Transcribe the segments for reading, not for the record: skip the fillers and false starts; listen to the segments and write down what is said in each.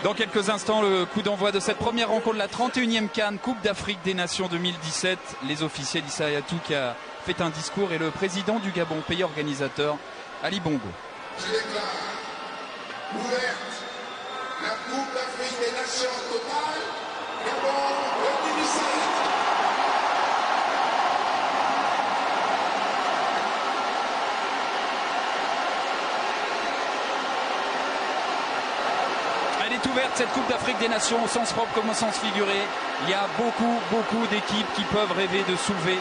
Dans quelques instants, le coup d'envoi de cette première rencontre, la 31e CAN, Coupe d'Afrique des Nations 2017. Les officiels, Issa Hayatou qui a fait un discours et le président du Gabon, pays organisateur, Ali Bongo. Je déclare ouverte la Coupe d'Afrique des Nations totale, Gabon 2017. Elle est ouverte, cette Coupe d'Afrique des Nations, au sens propre comme au sens figuré. Il y a beaucoup d'équipes qui peuvent rêver de soulever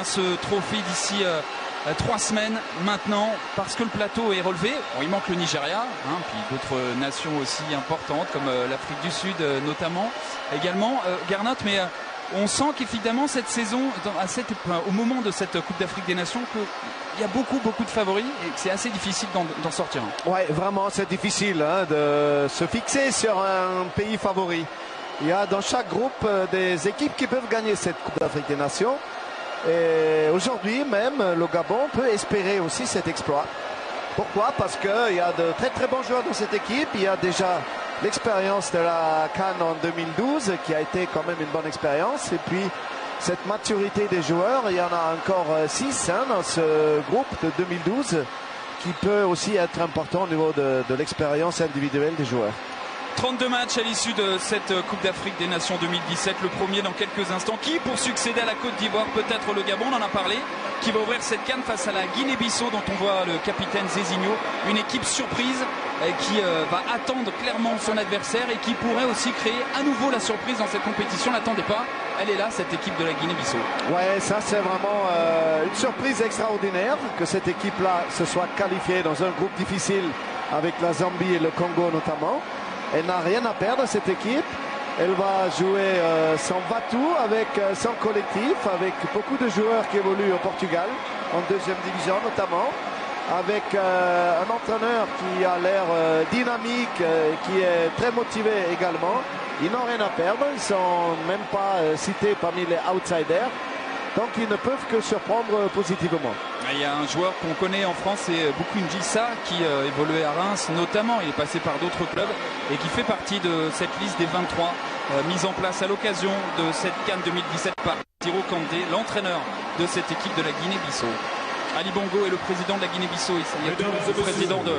ce trophée d'ici 3 semaines maintenant, parce que le plateau est relevé. Bon, il manque le Nigeria, puis d'autres nations aussi importantes, comme l'Afrique du Sud notamment, également, Garnot, mais on sent qu'évidemment cette saison, au moment de cette Coupe d'Afrique des Nations, il y a beaucoup de favoris et que c'est assez difficile d'en sortir. Ouais, vraiment, c'est difficile de se fixer sur un pays favori. Il y a dans chaque groupe des équipes qui peuvent gagner cette Coupe d'Afrique des Nations. Et aujourd'hui même, le Gabon peut espérer aussi cet exploit. Pourquoi? Parce qu'il y a de très bons joueurs dans cette équipe. Il y a déjà l'expérience de la CAN en 2012 qui a été quand même une bonne expérience. Et puis cette maturité des joueurs, il y en a encore 6 dans ce groupe de 2012 qui peut aussi être important au niveau de l'expérience individuelle des joueurs. 32 matchs à l'issue de cette Coupe d'Afrique des Nations 2017, le premier dans quelques instants. Qui pour succéder à la Côte d'Ivoire? Peut-être le Gabon, on en a parlé, qui va ouvrir cette CAN face à la Guinée-Bissau, dont on voit le capitaine Zézinho, une équipe surprise qui va attendre clairement son adversaire et qui pourrait aussi créer à nouveau la surprise dans cette compétition. N'attendez pas, elle est là, cette équipe de la Guinée-Bissau. Ouais, ça c'est vraiment une surprise extraordinaire que cette équipe-là se soit qualifiée dans un groupe difficile avec la Zambie et le Congo notamment. Elle n'a rien à perdre, cette équipe. Elle va jouer sans va-tout avec son collectif, avec beaucoup de joueurs qui évoluent au Portugal, en deuxième division notamment, avec un entraîneur qui a l'air dynamique, qui est très motivé également. Ils n'ont rien à perdre, ils ne sont même pas cités parmi les outsiders. Donc ils ne peuvent que surprendre positivement. Il y a un joueur qu'on connaît en France, c'est Boukoun Djissa, qui évoluait à Reims notamment. Il est passé par d'autres clubs et qui fait partie de cette liste des 23 mise en place à l'occasion de cette CAN 2017 par Tiro Kandé, l'entraîneur de cette équipe de la Guinée-Bissau. Ali Bongo est le président de la Guinée-Bissau. Il y a le président de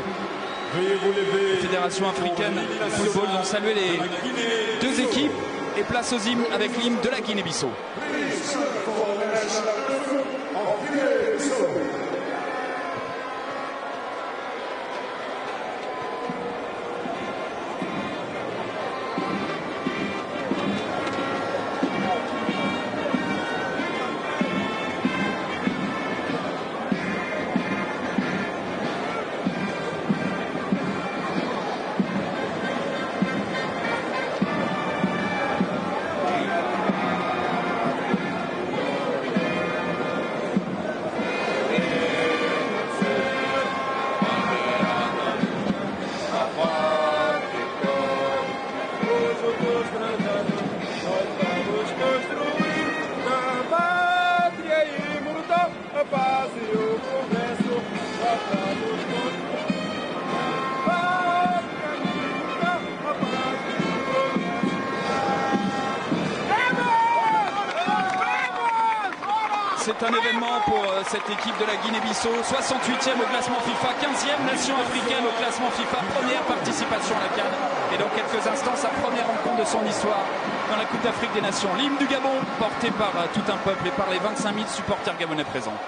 la Fédération africaine de football. Ils ont salué les deux équipes et place aux hymnes avec l'hymne de la Guinée-Bissau. C'est un événement pour cette équipe de la Guinée-Bissau, 68e au classement FIFA, 15e nation africaine au classement FIFA, première participation à la CAN. Et dans quelques instants, sa première rencontre de son histoire dans la Coupe d'Afrique des Nations. L'hymne du Gabon, porté par tout un peuple et par les 25 000 supporters gabonais présents.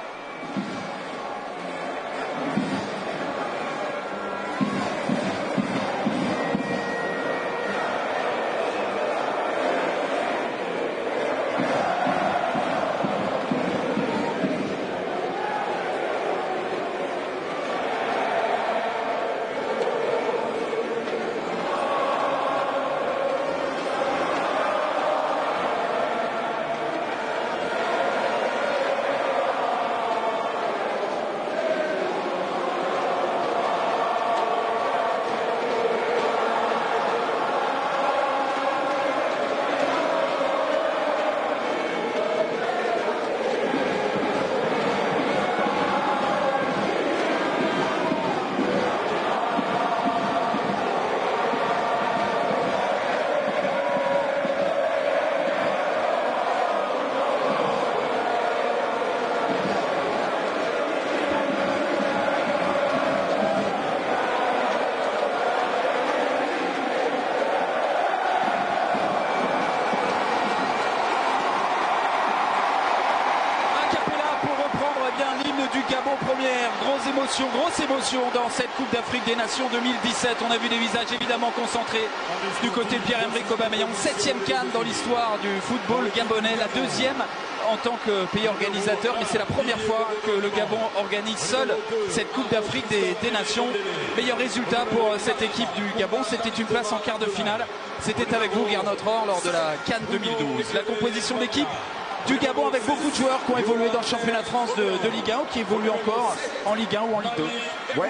grosse émotion dans cette Coupe d'Afrique des Nations 2017. On a vu des visages évidemment concentrés du côté de Pierre-Emerick Aubameyang. 7e CAN dans l'histoire du football gabonais, la 2e en tant que pays organisateur, mais c'est la première fois que le Gabon organise seul cette Coupe d'Afrique des Nations. Meilleur résultat pour cette équipe du Gabon, c'était une place en quart de finale. C'était avec vous, Gernot Rohr, lors de la CAN 2012. La composition d'équipe du Gabon avec beaucoup de joueurs qui ont évolué dans le championnat de France de Ligue 1 ou qui évoluent encore en Ligue 1 ou en Ligue 2. Ouais,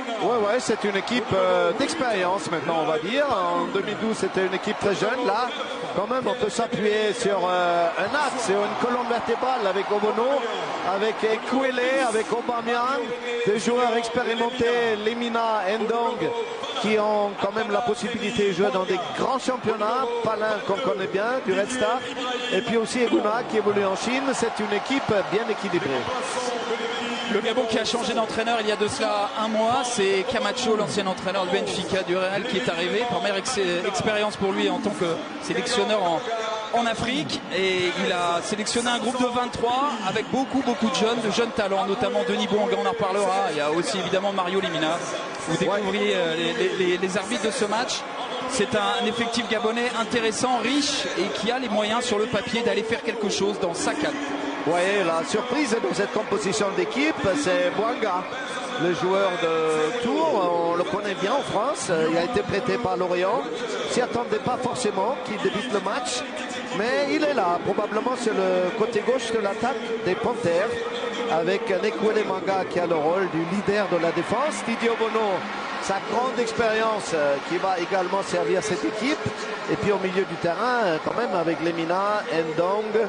c'est une équipe d'expérience maintenant, on va dire. En 2012, c'était une équipe très jeune. Là, quand même, on peut s'appuyer sur un axe, sur une colonne vertébrale avec Obono, avec Ekwele, avec Aubameyang, des joueurs expérimentés, Lemina, Ndong, qui ont quand même la possibilité de jouer dans des grands championnats. Palin, qu'on connaît bien, du Red Star, et puis aussi Eguna, qui évolue en Chine. C'est une équipe bien équilibrée. Le Gabon qui a changé d'entraîneur il y a de cela un mois, c'est Camacho, l'ancien entraîneur du Benfica du Real, qui est arrivé. Première expérience pour lui en tant que sélectionneur en Afrique, et il a sélectionné un groupe de 23 avec beaucoup de jeunes talents, notamment Denis Bouanga, on en reparlera. Il y a aussi évidemment Mario Lemina. Vous découvriez les arbitres de ce match. C'est un effectif gabonais intéressant, riche, et qui a les moyens sur le papier d'aller faire quelque chose dans sa CAN. Oui, la surprise dans cette composition d'équipe, c'est Bouanga, le joueur de Tours. On le connaît bien en France, il a été prêté par Lorient. On s'y attendait pas forcément qu'il débute le match, mais il est là, probablement sur le côté gauche de l'attaque des Panthères, avec Ekwele Manga qui a le rôle du leader de la défense. Didier Obono, sa grande expérience qui va également servir cette équipe. Et puis au milieu du terrain, quand même, avec Lemina, Ndong,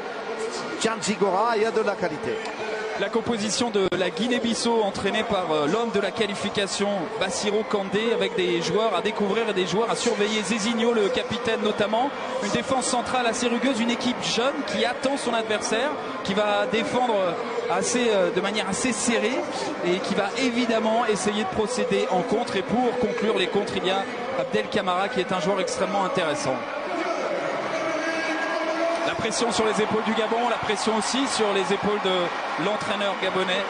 Tchanzigora, il y a de la qualité. La composition de la Guinée-Bissau entraînée par l'homme de la qualification, Bassirou Kandé, avec des joueurs à découvrir et des joueurs à surveiller. Zézinho, le capitaine notamment. Une défense centrale assez rugueuse, une équipe jeune qui attend son adversaire, qui va défendre de manière assez serrée et qui va évidemment essayer de procéder en contre. Et pour conclure les contres, il y a Abdel Camara qui est un joueur extrêmement intéressant. La pression sur les épaules du Gabon, la pression aussi sur les épaules de l'entraîneur gabonais,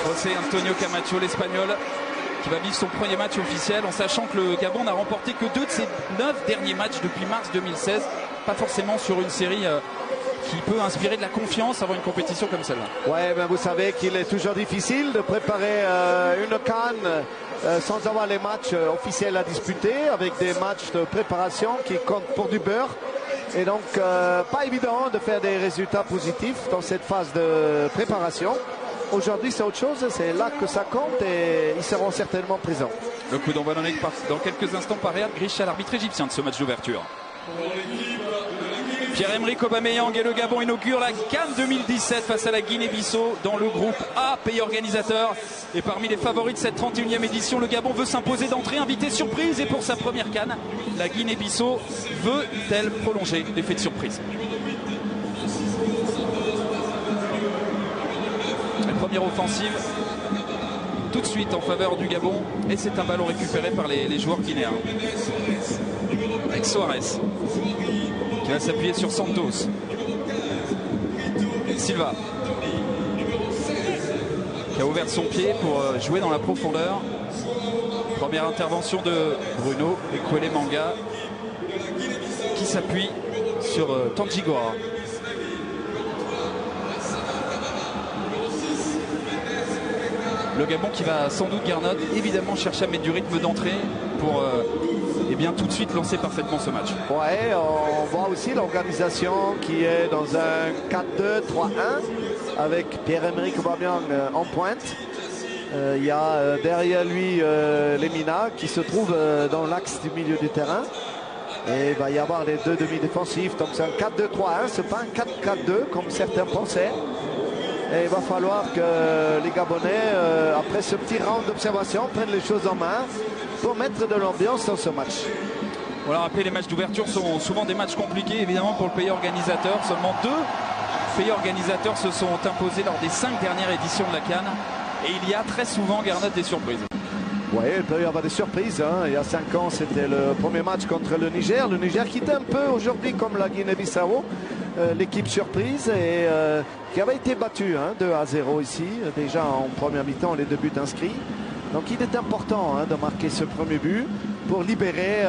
José Antonio Camacho, l'Espagnol, qui va vivre son premier match officiel en sachant que le Gabon n'a remporté que 2 de ses 9 derniers matchs depuis mars 2016. Pas forcément sur une série qui peut inspirer de la confiance avant une compétition comme celle-là. Ouais, ben vous savez qu'il est toujours difficile de préparer une CAN sans avoir les matchs officiels à disputer, avec des matchs de préparation qui comptent pour du beurre. Et donc, pas évident de faire des résultats positifs dans cette phase de préparation. Aujourd'hui, c'est autre chose, c'est là que ça compte et ils seront certainement présents. Le coup d'envoi donné dans quelques instants par Riyad Grisha, l'arbitre égyptien de ce match d'ouverture. Pierre-Emerick Aubameyang et le Gabon inaugurent la CAN 2017 face à la Guinée-Bissau dans le groupe A, pays organisateur. Et parmi les favoris de cette 31e édition, le Gabon veut s'imposer d'entrée, invité surprise. Et pour sa première CAN, la Guinée-Bissau veut-elle prolonger l'effet de surprise? La première offensive tout de suite en faveur du Gabon. Et c'est un ballon récupéré par les joueurs guinéens. Avec Soares qui va s'appuyer sur Santos. Silva qui a ouvert son pied pour jouer dans la profondeur. Première intervention de Bruno Ekwele Manga qui s'appuie sur Tandjigora. Le Gabon qui va sans doute, Gernot, évidemment chercher à mettre du rythme d'entrée pour tout de suite lancer parfaitement ce match. Ouais, on voit aussi l'organisation qui est dans un 4-2-3-1 avec Pierre-Emerick Aubameyang en pointe. Il y a derrière lui Lemina qui se trouve dans l'axe du milieu du terrain. Et il va y avoir les deux demi-défensifs. Donc c'est un 4-2-3-1, c'est pas un 4-4-2 comme certains pensaient. Et il va falloir que les Gabonais, après ce petit round d'observation, prennent les choses en main pour mettre de l'ambiance dans ce match. On l'a rappelé, les matchs d'ouverture sont souvent des matchs compliqués, évidemment, pour le pays organisateur. Seulement 2 pays organisateurs se sont imposés lors des 5 dernières éditions de la CAN. Et il y a très souvent, Gernot, des surprises. Oui, il peut y avoir des surprises. Il y a 5 ans, c'était le premier match contre le Niger. Le Niger qui est un peu aujourd'hui comme la Guinée-Bissau. l'équipe surprise et qui avait été battue 2-0 ici, déjà en première mi-temps, les 2 buts inscrits. Donc il est important de marquer ce premier but pour libérer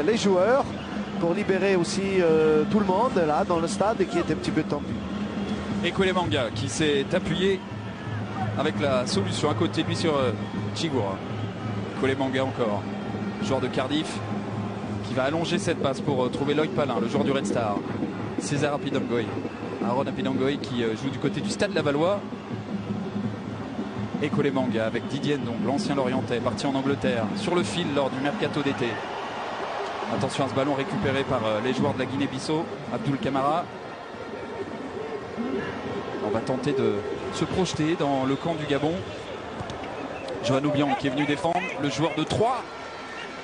les joueurs, pour libérer aussi tout le monde là dans le stade et qui est un petit peu tendu. Et Kouélémanga qui s'est appuyé avec la solution à côté de lui sur Chigura. Kouélémanga encore, joueur de Cardiff, qui va allonger cette passe pour trouver Loïc Palin, le joueur du Red Star. César Appidangoy, Aaron Appidangoy qui joue du côté du Stade Lavallois. Et Kouélémanga avec Didier Ndong, l'ancien Lorientais, parti en Angleterre, sur le fil lors du mercato d'été. Attention à ce ballon récupéré par les joueurs de la Guinée-Bissau. Abdoul Kamara. On va tenter de se projeter dans le camp du Gabon. Johan Oubiang qui est venu défendre, le joueur de 3.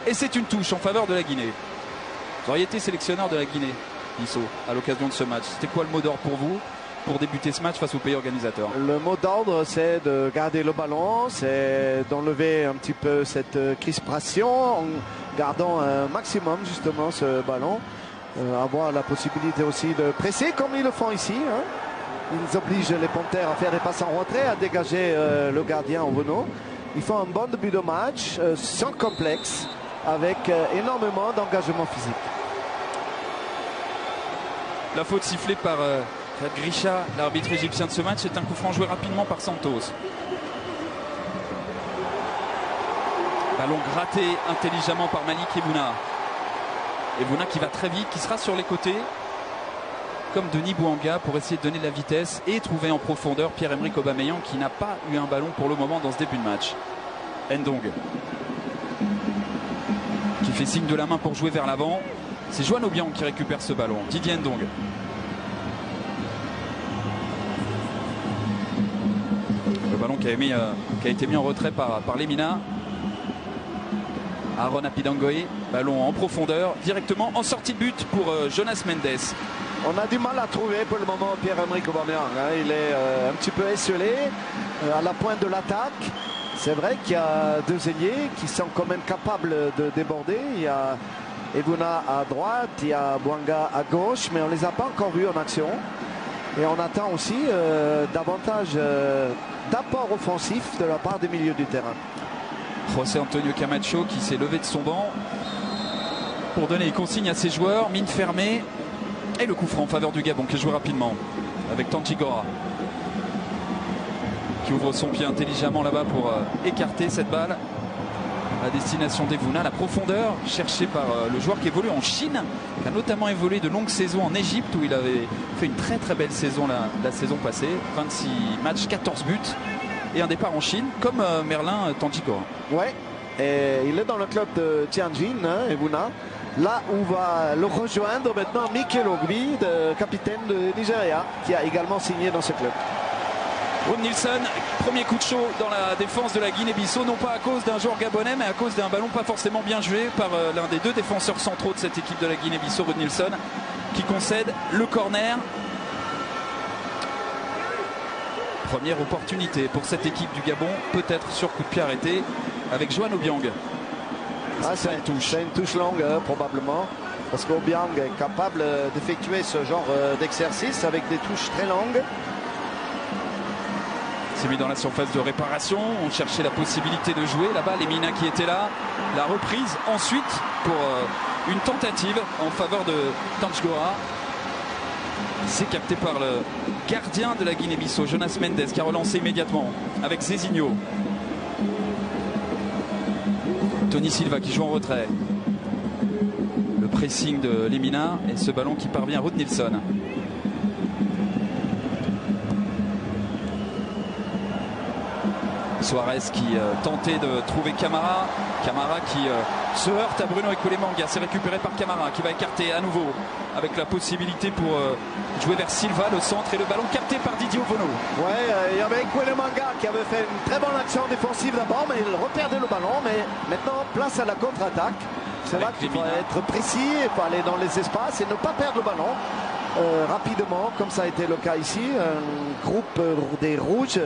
Et c'est une touche en faveur de la Guinée. Vous auriez été sélectionneur de la Guinée-Bissau à l'occasion de ce match. C'était quoi le mot d'ordre pour vous pour débuter ce match face au pays organisateur? Le mot d'ordre, c'est de garder le ballon, c'est d'enlever un petit peu cette crispation en gardant un maximum justement ce ballon. Avoir la possibilité aussi de presser comme ils le font ici. Ils obligent les Panthères à faire des passes en retrait, à dégager le gardien au Renault. Ils font un bon début de match, sans complexe, avec énormément d'engagement physique. La faute sifflée par Grisha, l'arbitre égyptien de ce match, c'est un coup franc joué rapidement par Santos. Ballon gratté intelligemment par Malik Ebouna. Ebouna qui va très vite, qui sera sur les côtés, comme Denis Bouanga, pour essayer de donner de la vitesse et trouver en profondeur Pierre-Emerick Aubameyang qui n'a pas eu un ballon pour le moment dans ce début de match. Ndong qui fait signe de la main pour jouer vers l'avant. C'est Johan Oubiang qui récupère ce ballon. Didier Ndong. Le ballon qui a été mis en retrait par Lemina. Aaron Appidangoy, ballon en profondeur, directement en sortie de but pour Jonas Mendes. On a du mal à trouver pour le moment Pierre-Emerick Aubameyang. Il est un petit peu esselé à la pointe de l'attaque. C'est vrai qu'il y a 2 ailiers qui sont quand même capables de déborder. Il y a Ebouna à droite, il y a Bouanga à gauche, mais on ne les a pas encore vus en action. Et on attend aussi davantage d'apport offensif de la part des milieux du terrain. José Antonio Camacho qui s'est levé de son banc pour donner les consignes à ses joueurs, mine fermée. Et le coup franc en faveur du Gabon qui joue rapidement avec Tantigora qui ouvre son pied intelligemment là-bas pour écarter cette balle à destination d'Ebouna. La profondeur cherchée par le joueur qui évolue en Chine, qui a notamment évolué de longues saisons en Égypte où il avait fait une très très belle saison la saison passée. 26 matchs, 14 buts et un départ en Chine comme Merlin Tantigora. Ouais, et il est dans le club de Tianjin, Ebouna. Là où va le rejoindre maintenant Mikel Ogbi, capitaine de Nigeria, qui a également signé dans ce club. Ruud Nielsen, premier coup de chaud dans la défense de la Guinée-Bissau, non pas à cause d'un joueur gabonais, mais à cause d'un ballon pas forcément bien joué par l'un des 2 défenseurs centraux de cette équipe de la Guinée-Bissau, Ruud Nielsen, qui concède le corner. Première opportunité pour cette équipe du Gabon, peut-être sur coup de pied arrêté, avec Johan Oubiang. C'est une touche longue probablement, parce qu'Obiang est capable d'effectuer ce genre d'exercice avec des touches très longues. C'est mis dans la surface de réparation, on cherchait la possibilité de jouer là-bas, Lemina qui était là, la reprise ensuite pour une tentative en faveur de Tantigora. C'est capté par le gardien de la Guinée-Bissau, Jonas Mendes, qui a relancé immédiatement avec Zezinho. Tony Silva qui joue en retrait. Le pressing de Lemina et ce ballon qui parvient à Ruud Nielsen. Suarez qui tentait de trouver Camara. Camara qui se heurte à Bruno Kouélémanga. C'est récupéré par Camara qui va écarter à nouveau avec la possibilité pour jouer vers Silva, le centre, et le ballon capté par Didier Ovono. Ouais, il y avait Kouélémanga qui avait fait une très bonne action défensive d'abord, mais il reperdait le ballon. Mais maintenant, place à la contre-attaque. C'est là qu'il faut être précis, il faut aller dans les espaces et ne pas perdre le ballon rapidement, comme ça a été le cas ici. Un groupe des Rouges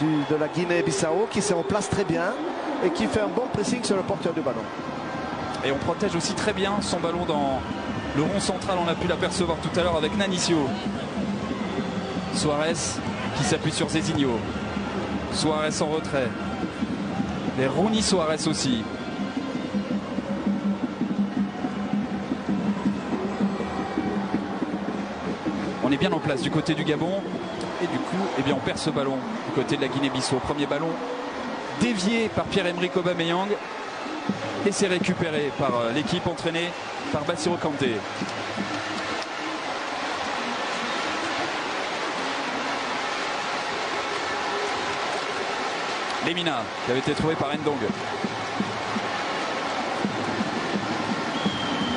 de la Guinée-Bissau qui se replace très bien et qui fait un bon pressing sur le porteur du ballon. Et on protège aussi très bien son ballon dans Le rond central, on a pu l'apercevoir tout à l'heure avec Nanicio. Suarez qui s'appuie sur Zezinho. Suarez en retrait. Les Rooney Suarez aussi. On est bien en place du côté du Gabon. Et du coup, eh bien, on perd ce ballon du côté de la Guinée-Bissau. Premier ballon dévié par Pierre-Emerick Aubameyang. Et c'est récupéré par l'équipe entraînée par Bassirou Kanté. Lemina qui avait été trouvé par Ndong.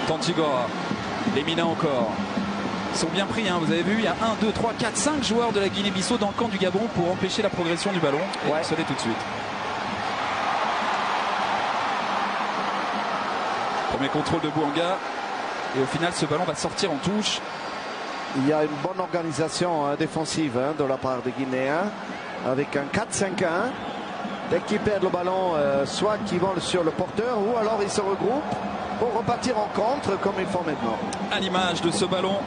Tantigora. Lemina encore. Ils sont bien pris, hein, vous avez vu, il y a 1, 2, 3, 4, 5 joueurs de la Guinée-Bissau dans le camp du Gabon pour empêcher la progression du ballon. Ouais. Ça l'est tout de suite. Premier contrôle de Bouanga. Et au final, ce ballon va sortir en touche. Il y a une bonne organisation défensive de la part des Guinéens avec un 4-5-1. Dès qu'ils perdent le ballon, soit qu'ils vont sur le porteur ou alors ils se regroupent pour repartir en contre comme ils font maintenant. À l'image de ce ballon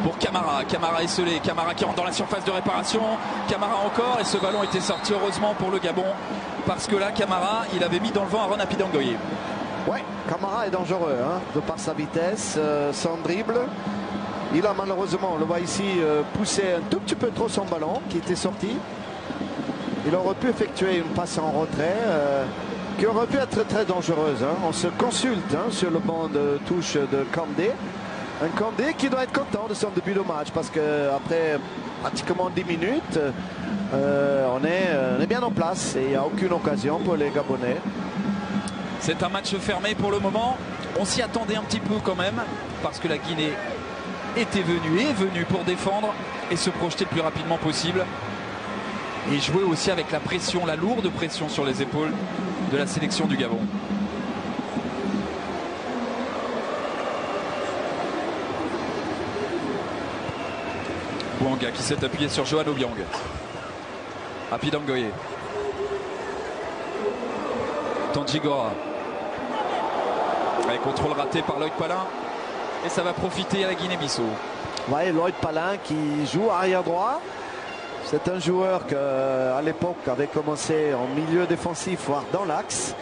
pour Camara. Camara esselé. Camara qui rentre dans la surface de réparation. Camara encore. Et ce ballon était sorti heureusement pour le Gabon. Parce que là, Camara, il avait mis dans le vent Aaron Apidangoye. Ouais, Camara est dangereux de par sa vitesse, son dribble. Il a malheureusement, on le voit ici, poussé un tout petit peu trop son ballon qui était sorti. Il aurait pu effectuer une passe en retrait qui aurait pu être très dangereuse. On se consulte sur le banc de touche de Kandé. Un Kandé qui doit être content de son début de match parce qu'après pratiquement 10 minutes, on est bien en place et il n'y a aucune occasion pour les Gabonais. C'est un match fermé pour le moment. On s'y attendait un petit peu quand même parce que la Guinée est venue pour défendre et se projeter le plus rapidement possible. Et jouer aussi avec la pression, la lourde pression sur les épaules de la sélection du Gabon. Bouanga qui s'est appuyé sur Johan Obiang. Apidangoye. Tandigora. Allez, contrôle raté par Lloyd Palin. Et ça va profiter à la Guinée-Bissau. Ouais, Lloyd Palin qui joue arrière droit. C'est un joueur qui, à l'époque, avait commencé en milieu défensif, voire dans l'axe.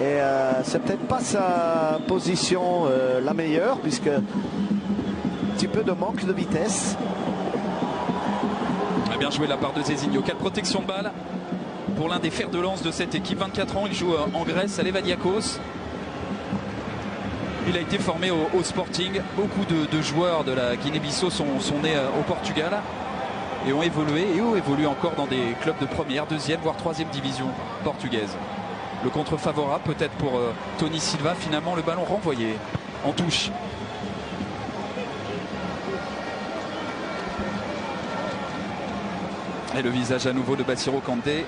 Et c'est peut-être pas sa position la meilleure, puisque un petit peu de manque de vitesse. Bien joué de la part de Zezinho. Quelle protection de balle pour l'un des fers de lance de cette équipe. 24 ans, il joue en Grèce à Levadiakos. Il a été formé au Sporting. Beaucoup de joueurs de la Guinée-Bissau sont nés au Portugal et ont évolué et évoluent encore dans des clubs de première, deuxième, voire troisième division portugaise. Le contre favorable peut-être pour Tony Silva. Finalement, le ballon renvoyé en touche. Et le visage à nouveau de Bassirou Kanté.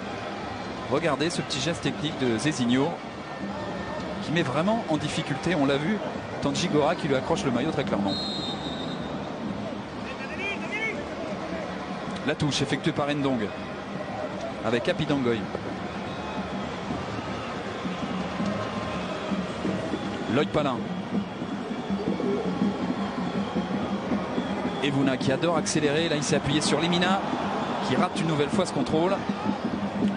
Regardez ce petit geste technique de Zezinho qui met vraiment en difficulté, on l'a vu, Tandigora qui lui accroche le maillot très clairement. La touche effectuée par Ndong avec Apidangoye. Lloyd Palin. Evuna qui adore accélérer, là il s'est appuyé sur Lemina qui rate une nouvelle fois ce contrôle.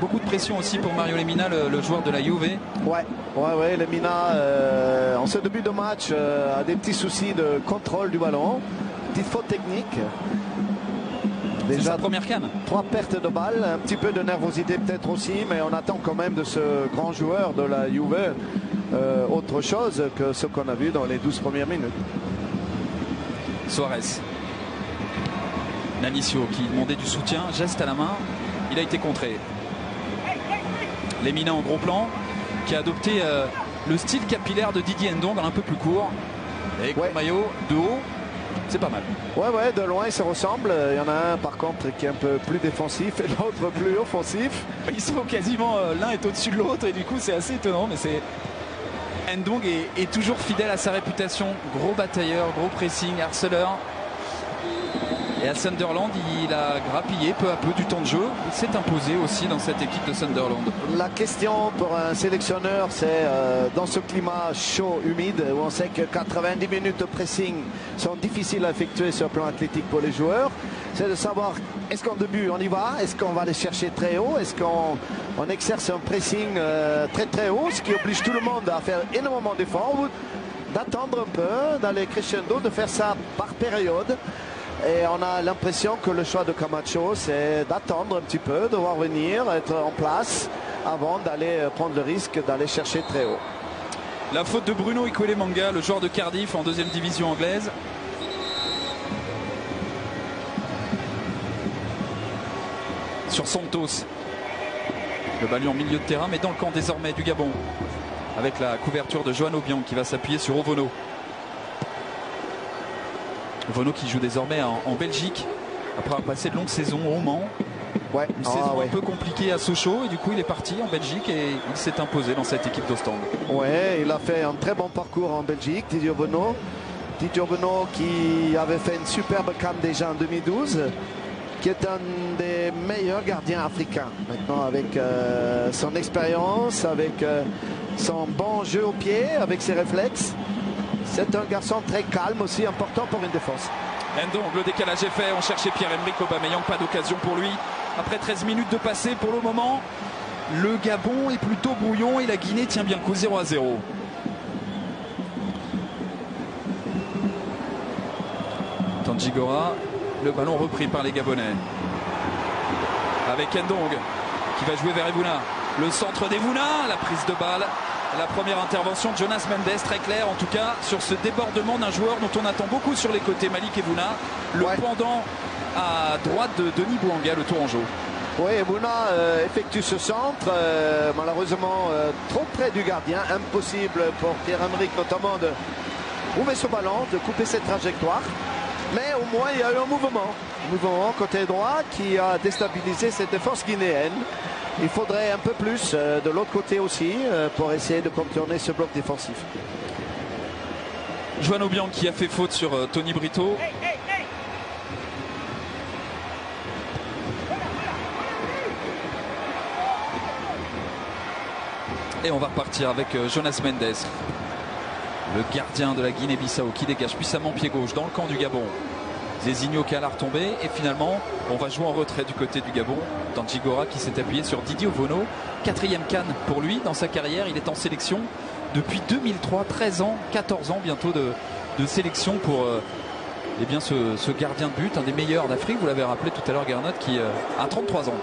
Beaucoup de pression aussi pour Mario Lemina, le joueur de la Juve. Ouais, Lemina en ce début de match a des petits soucis de contrôle du ballon, petite faute technique. Déjà sa première canne. 3 pertes de balles, un petit peu de nervosité peut-être aussi, mais on attend quand même de ce grand joueur de la Juve autre chose que ce qu'on a vu dans les 12 premières minutes. Suarez. Nanicio qui demandait du soutien, geste à la main, il a été contré. Lemina en gros plan, qui a adopté le style capillaire de Didier Ndong, un peu plus court, avec le maillot de haut, c'est pas mal. Ouais, de loin ils se ressemblent. Il y en a un par contre qui est un peu plus défensif et l'autre plus offensif. Ils sont quasiment, l'un est au-dessus de l'autre et du coup c'est assez étonnant, mais c'est... Ndong est toujours fidèle à sa réputation, gros batailleur, gros pressing, harceleur. Et à Sunderland, il a grappillé peu à peu du temps de jeu. Il s'est imposé aussi dans cette équipe de Sunderland. La question pour un sélectionneur, c'est dans ce climat chaud, humide, où on sait que 90 minutes de pressing sont difficiles à effectuer sur le plan athlétique pour les joueurs, c'est de savoir est-ce qu'en début on y va, est-ce qu'on va les chercher très haut, est-ce qu'on exerce un pressing très très haut, ce qui oblige tout le monde à faire énormément d'efforts, ou d'attendre un peu, d'aller crescendo, de faire ça par période. Et on a l'impression que le choix de Camacho, c'est d'attendre un petit peu, de voir venir, être en place avant d'aller prendre le risque d'aller chercher très haut. La faute de Bruno Ikwelemanga, le joueur de Cardiff en deuxième division anglaise. Sur Santos. Le ballon en milieu de terrain, mais dans le camp désormais du Gabon. Avec la couverture de Johan Obiang qui va s'appuyer sur Ovono. Ovono qui joue désormais en Belgique après avoir passé de longues saisons au Mans. Ouais. Une saison un peu compliquée à Sochaux et du coup il est parti en Belgique et il s'est imposé dans cette équipe d'Ostende. Ouais, il a fait un très bon parcours en Belgique, Didier Ovono. Didier Ovono qui avait fait une superbe CAN déjà en 2012, qui est un des meilleurs gardiens africains maintenant avec son expérience, avec son bon jeu au pied, avec ses réflexes. C'est un garçon très calme aussi, important pour une défense. Donc le décalage est fait, on cherchait Pierre-Emerick Aubameyang, pas d'occasion pour lui. Après 13 minutes de passé pour le moment, le Gabon est plutôt brouillon et la Guinée tient bien coup 0-0. Tanjigora, le ballon repris par les Gabonais. Avec Ndong qui va jouer vers Evuna. Le centre d'Evuna, la prise de balle. La première intervention de Jonas Mendes, très claire en tout cas sur ce débordement d'un joueur dont on attend beaucoup sur les côtés, Malik Evuna. Le pendant à droite de Denis Bouanga, le Tourangeau. Oui, Evuna effectue ce centre, malheureusement trop près du gardien, impossible pour Pierre-Emerick notamment de trouver ce ballon, de couper cette trajectoire. Mais au moins il y a eu un mouvement côté droit qui a déstabilisé cette défense guinéenne. Il faudrait un peu plus de l'autre côté aussi pour essayer de contourner ce bloc défensif. Johan Obiang qui a fait faute sur Tony Brito. Et on va repartir avec Jonas Mendes, le gardien de la Guinée-Bissau qui dégage puissamment pied gauche dans le camp du Gabon. Zézinho qui a la retombée et finalement on va jouer en retrait du côté du Gabon. Tanjigora qui s'est appuyé sur Didier Ovono, 4e CAN pour lui dans sa carrière. Il est en sélection depuis 2003, 13 ans, 14 ans bientôt de sélection pour eh bien ce gardien de but, un des meilleurs d'Afrique, vous l'avez rappelé tout à l'heure Gernot, qui a 33 ans.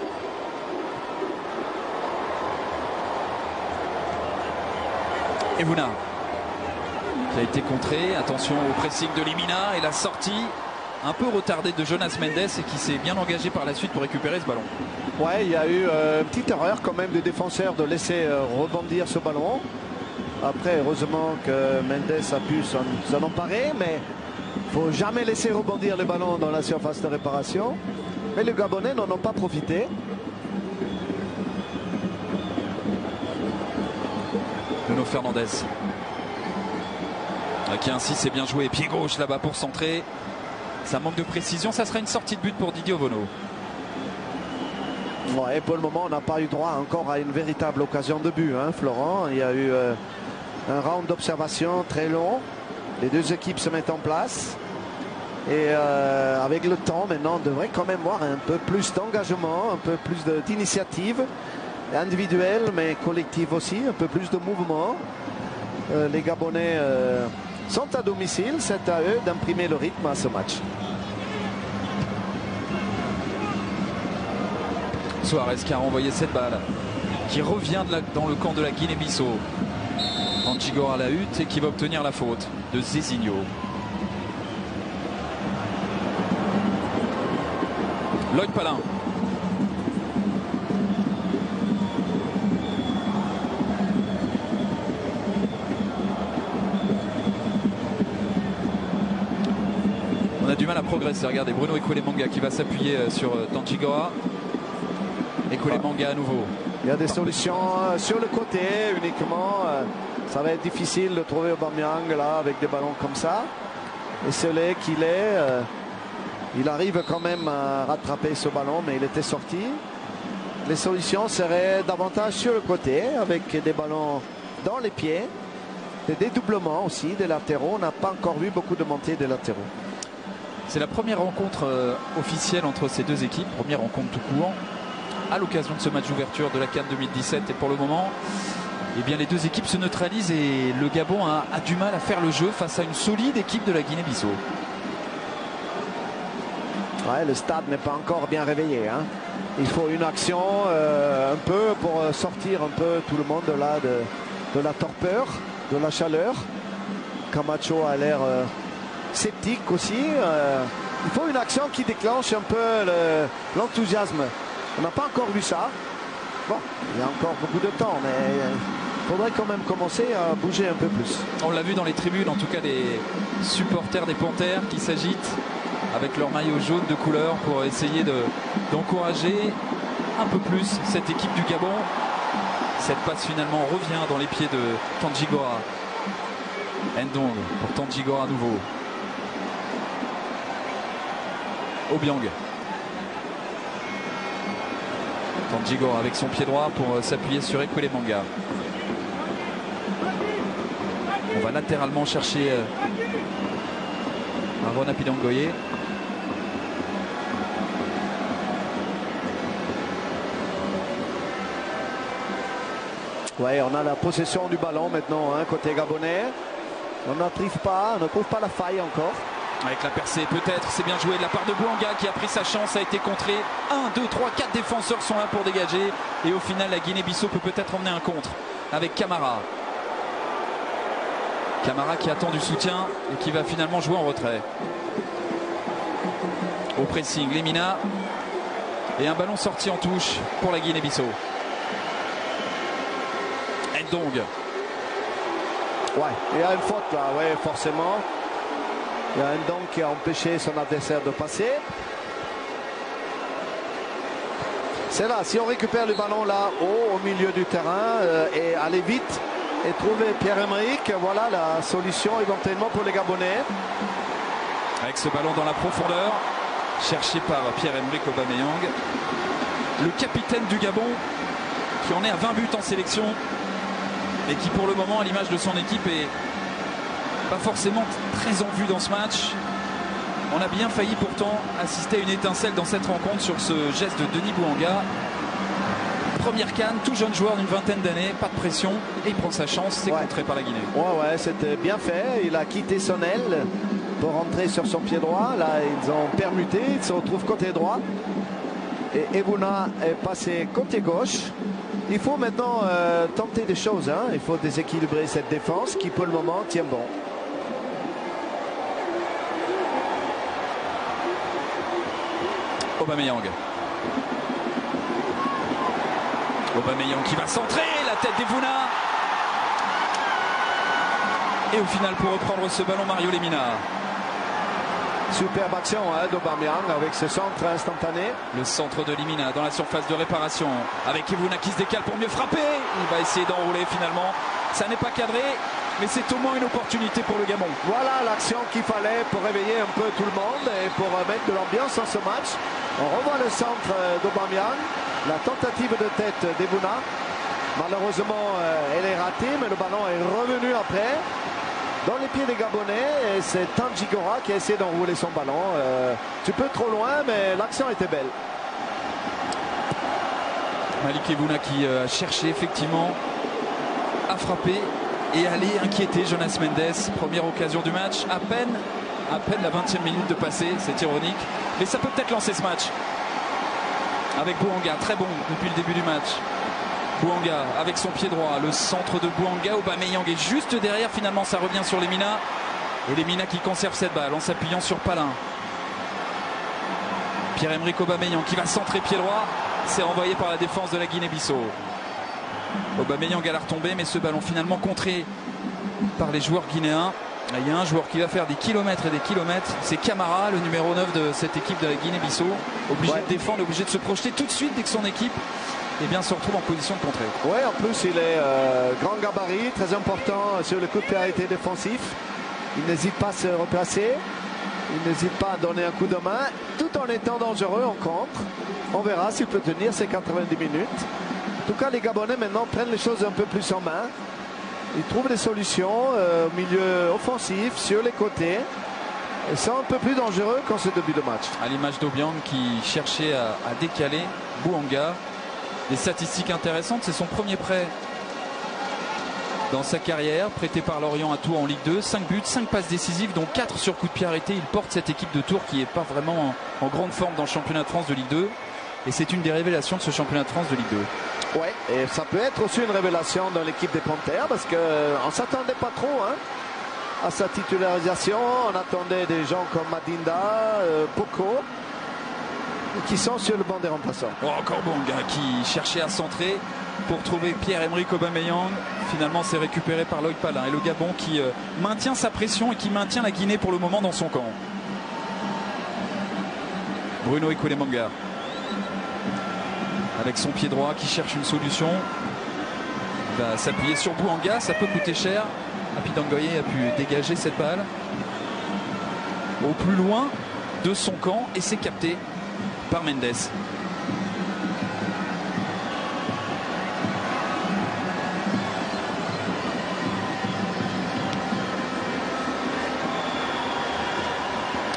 Evuna qui a été contré, attention au pressing de Limina et la sortie un peu retardé de Jonas Mendes et qui s'est bien engagé par la suite pour récupérer ce ballon. Ouais, il y a eu une petite erreur quand même des défenseurs de laisser rebondir ce ballon. Après, heureusement que Mendes a pu s'en emparer, mais il ne faut jamais laisser rebondir les ballons dans la surface de réparation. Mais les Gabonais n'en ont pas profité. Bruno Fernandes qui ainsi c'est bien joué, pied gauche là-bas pour centrer. Ça manque de précision, ça sera une sortie de but pour Didier Ovono. Ouais, pour le moment, on n'a pas eu droit encore à une véritable occasion de but, hein, Florent. Il y a eu un round d'observation très long. Les deux équipes se mettent en place. Et avec le temps, maintenant, on devrait quand même voir un peu plus d'engagement, un peu plus d'initiative individuelle, mais collective aussi, un peu plus de mouvement. Les Gabonais sont à domicile, c'est à eux d'imprimer le rythme à ce match. Suarez qui a renvoyé cette balle, qui revient dans le camp de la Guinée-Bissau. Tanjigora à la hutte et qui va obtenir la faute de Zézinho. Lloyd Palin. On a du mal à progresser. Regardez, Bruno Ikwelemanga qui va s'appuyer sur Tanjigora. Ikwelemanga à nouveau. Il y a des solutions sur le côté uniquement. Ça va être difficile de trouver Aubameyang là avec des ballons comme ça. Et Esselé qu'il est. Il arrive quand même à rattraper ce ballon, mais il était sorti. Les solutions seraient davantage sur le côté, avec des ballons dans les pieds, des dédoublements aussi, des latéraux. On n'a pas encore vu beaucoup de montées des latéraux. C'est la première rencontre officielle entre ces deux équipes, première rencontre tout court, à l'occasion de ce match d'ouverture de la CAN 2017. Et pour le moment, eh bien, les deux équipes se neutralisent et le Gabon a du mal à faire le jeu face à une solide équipe de la Guinée-Bissau. Ouais, le stade n'est pas encore bien réveillé, hein. Il faut une action un peu pour sortir un peu tout le monde de la torpeur, de la chaleur. Camacho a l'air sceptique aussi. Il faut une action qui déclenche un peu l'enthousiasme. On n'a pas encore vu ça. Bon, il y a encore beaucoup de temps, mais il faudrait quand même commencer à bouger un peu plus. On l'a vu dans les tribunes, en tout cas les supporters des Panthères qui s'agitent avec leur maillot jaune de couleur pour essayer d'encourager un peu plus cette équipe du Gabon. Cette passe finalement revient dans les pieds de Tanjigora. Ndong pour Tanjigora à nouveau. Obiang. Tanjigora avec son pied droit pour s'appuyer sur Ekwele Manga. On va latéralement chercher Arona Pidangoye. Ouais, on a la possession du ballon maintenant, hein, côté gabonais. On ne trouve pas la faille encore. Avec la percée peut-être, c'est bien joué de la part de Bouanga qui a pris sa chance, a été contré. 1, 2, 3, 4 défenseurs sont là pour dégager. Et au final, la Guinée-Bissau peut peut-être emmener un contre avec Camara. Camara qui attend du soutien et qui va finalement jouer en retrait. Au pressing, Lemina. Et un ballon sorti en touche pour la Guinée-Bissau. Ndong. Ouais, il y a une faute là, ouais, forcément. Il y a Ndong qui a empêché son adversaire de passer. C'est là, si on récupère le ballon là haut au milieu du terrain et aller vite et trouver Pierre-Emerick, voilà la solution éventuellement pour les Gabonais. Avec ce ballon dans la profondeur, cherché par Pierre-Emerick Aubameyang. Le capitaine du Gabon qui en est à 20 buts en sélection. Et qui pour le moment à l'image de son équipe est pas forcément très en vue dans ce match. On a bien failli pourtant assister à une étincelle dans cette rencontre sur ce geste de Denis Bouanga. Première CAN, tout jeune joueur d'une vingtaine d'années, pas de pression et il prend sa chance, c'est contré par la Guinée. Ouais, c'était bien fait, il a quitté son aile pour rentrer sur son pied droit. Là ils ont permuté, il se retrouve côté droit et Ebuna est passé côté gauche. Il faut maintenant tenter des choses, hein. Il faut déséquilibrer cette défense qui pour le moment tient bon. Aubameyang. Aubameyang qui va centrer, la tête d'Ebouna. Et au final pour reprendre ce ballon Mario Lemina. Superbe action hein, d'Aubameyang avec ce centre instantané. Le centre de Lemina dans la surface de réparation avec Ebuna qui se décale pour mieux frapper. Il va essayer d'enrouler finalement. Ça n'est pas cadré, mais c'est au moins une opportunité pour le Gabon. Voilà l'action qu'il fallait pour réveiller un peu tout le monde et pour mettre de l'ambiance dans ce match. On revoit le centre d'Aubameyang, la tentative de tête d'Ebuna. Malheureusement, elle est ratée, mais le ballon est revenu après. Dans les pieds des Gabonais, et c'est Tanjigora qui a essayé d'enrouler son ballon. Tu peux trop loin, mais l'action était belle. Malik Ebuna qui a cherché effectivement à frapper et aller inquiéter Jonas Mendes. Première occasion du match, à peine la 20e minute de passer, c'est ironique. Mais ça peut peut-être lancer ce match. Avec Bouanga, très bon depuis le début du match. Bouanga avec son pied droit, le centre de Bouanga, Aubameyang est juste derrière, finalement ça revient sur Lemina. Et Lemina qui conserve cette balle en s'appuyant sur Palin. Pierre-Emerick Aubameyang qui va centrer pied droit, c'est renvoyé par la défense de la Guinée-Bissau. Aubameyang a la retombée, mais ce ballon finalement contré par les joueurs guinéens. Il y a un joueur qui va faire des kilomètres et des kilomètres, c'est Camara, le numéro 9 de cette équipe de la Guinée-Bissau. Obligé de défendre, obligé de se projeter tout de suite dès que son équipe se retrouve en position de contrer. Oui, en plus il est grand gabarit, très important sur le coup de priorité défensif. Il n'hésite pas à se replacer. Il n'hésite pas à donner un coup de main tout en étant dangereux en contre. On verra s'il peut tenir ces 90 minutes. En tout cas, les Gabonais maintenant prennent les choses un peu plus en main. Ils trouvent des solutions au milieu offensif, sur les côtés. Ils sont un peu plus dangereux qu'en ce début de match. À l'image d'Obiang qui cherchait à décaler Bouanga. Des statistiques intéressantes, c'est son premier prêt dans sa carrière, prêté par Lorient à Tours en Ligue 2. 5 buts, 5 passes décisives, dont 4 sur coup de pied arrêté. Il porte cette équipe de Tours qui n'est pas vraiment en grande forme dans le championnat de France de Ligue 2. Et c'est une des révélations de ce championnat de France de Ligue 2. Ouais, et ça peut être aussi une révélation dans l'équipe des Panthères parce qu'on ne s'attendait pas trop à sa titularisation. On attendait des gens comme Madinda, Poco, qui sont sur le banc des remplaçants. Oh, encore Bouanga qui cherchait à centrer pour trouver Pierre-Emerick Aubameyang. Finalement, c'est récupéré par Loïc Palin. Et le Gabon qui maintient sa pression et qui maintient la Guinée pour le moment dans son camp. Bruno Ekoulemanga avec son pied droit qui cherche une solution. Il va s'appuyer sur Bouanga, ça peut coûter cher. Happy Dangoye a pu dégager cette balle au plus loin de son camp et c'est capté par Mendes.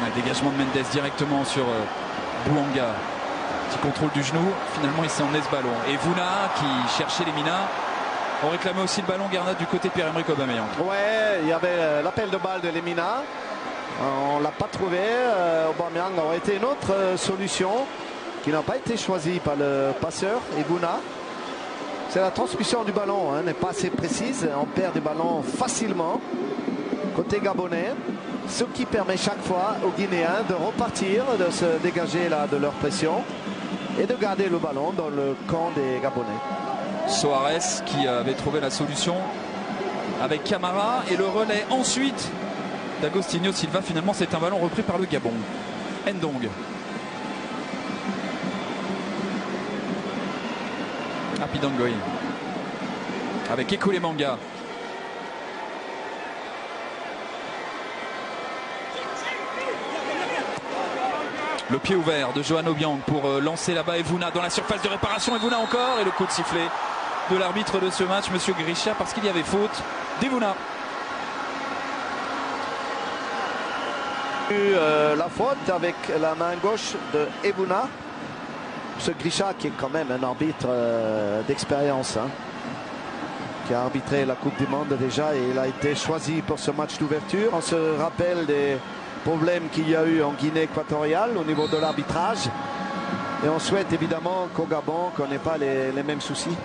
Un dégagement de Mendes directement sur Bouanga. Petit contrôle du genou, finalement il s'est emmené ce ballon. Et Vouna qui cherchait Lemina. On réclamait aussi le ballon Garnat du côté de Pierre-Emerick Aubameyang. Ouais, il y avait l'appel de balle de Lemina. On ne l'a pas trouvé. Aubameyang aurait été une autre solution qui n'a pas été choisie par le passeur Vouna. C'est la transmission du ballon, n'est pas assez précise. On perd du ballon facilement côté gabonais. Ce qui permet chaque fois aux Guinéens de repartir, de se dégager là de leur pression et de garder le ballon dans le camp des Gabonais. Soares qui avait trouvé la solution avec Camara et le relais ensuite d'Agostinho Silva. Finalement c'est un ballon repris par le Gabon. Ndong. Happy Dangoye avec Ekoulemanga. Le pied ouvert de Johan Obiang pour lancer là-bas Evuna dans la surface de réparation. Evuna encore et le coup de sifflet de l'arbitre de ce match, monsieur Grisha, parce qu'il y avait faute d'Evuna. La faute avec la main gauche de Evuna. Ce Grisha qui est quand même un arbitre d'expérience, qui a arbitré la Coupe du Monde déjà et il a été choisi pour ce match d'ouverture. On se rappelle des problème qu'il y a eu en Guinée équatoriale au niveau de l'arbitrage et on souhaite évidemment qu'au Gabon qu'on n'ait pas les mêmes soucis.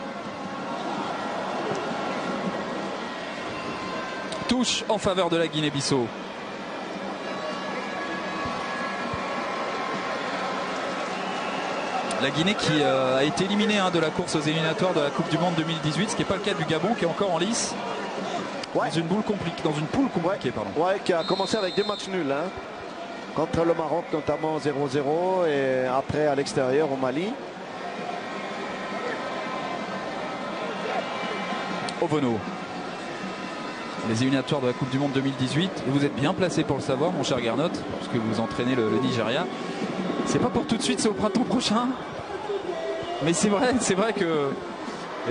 Touche en faveur de la Guinée-Bissau. La Guinée qui a été éliminée de la course aux éliminatoires de la Coupe du Monde 2018, ce qui n'est pas le cas du Gabon qui est encore en lice. Ouais. Dans une poule compliquée, pardon. Ouais, qui a commencé avec 2 matchs nuls. Contre le Maroc notamment 0-0 et après à l'extérieur au Mali. Ovono. Les éliminatoires de la Coupe du Monde 2018. Et vous êtes bien placé pour le savoir, mon cher Garnot, puisque vous entraînez le Nigeria. C'est pas pour tout de suite, c'est au printemps prochain. Mais c'est vrai que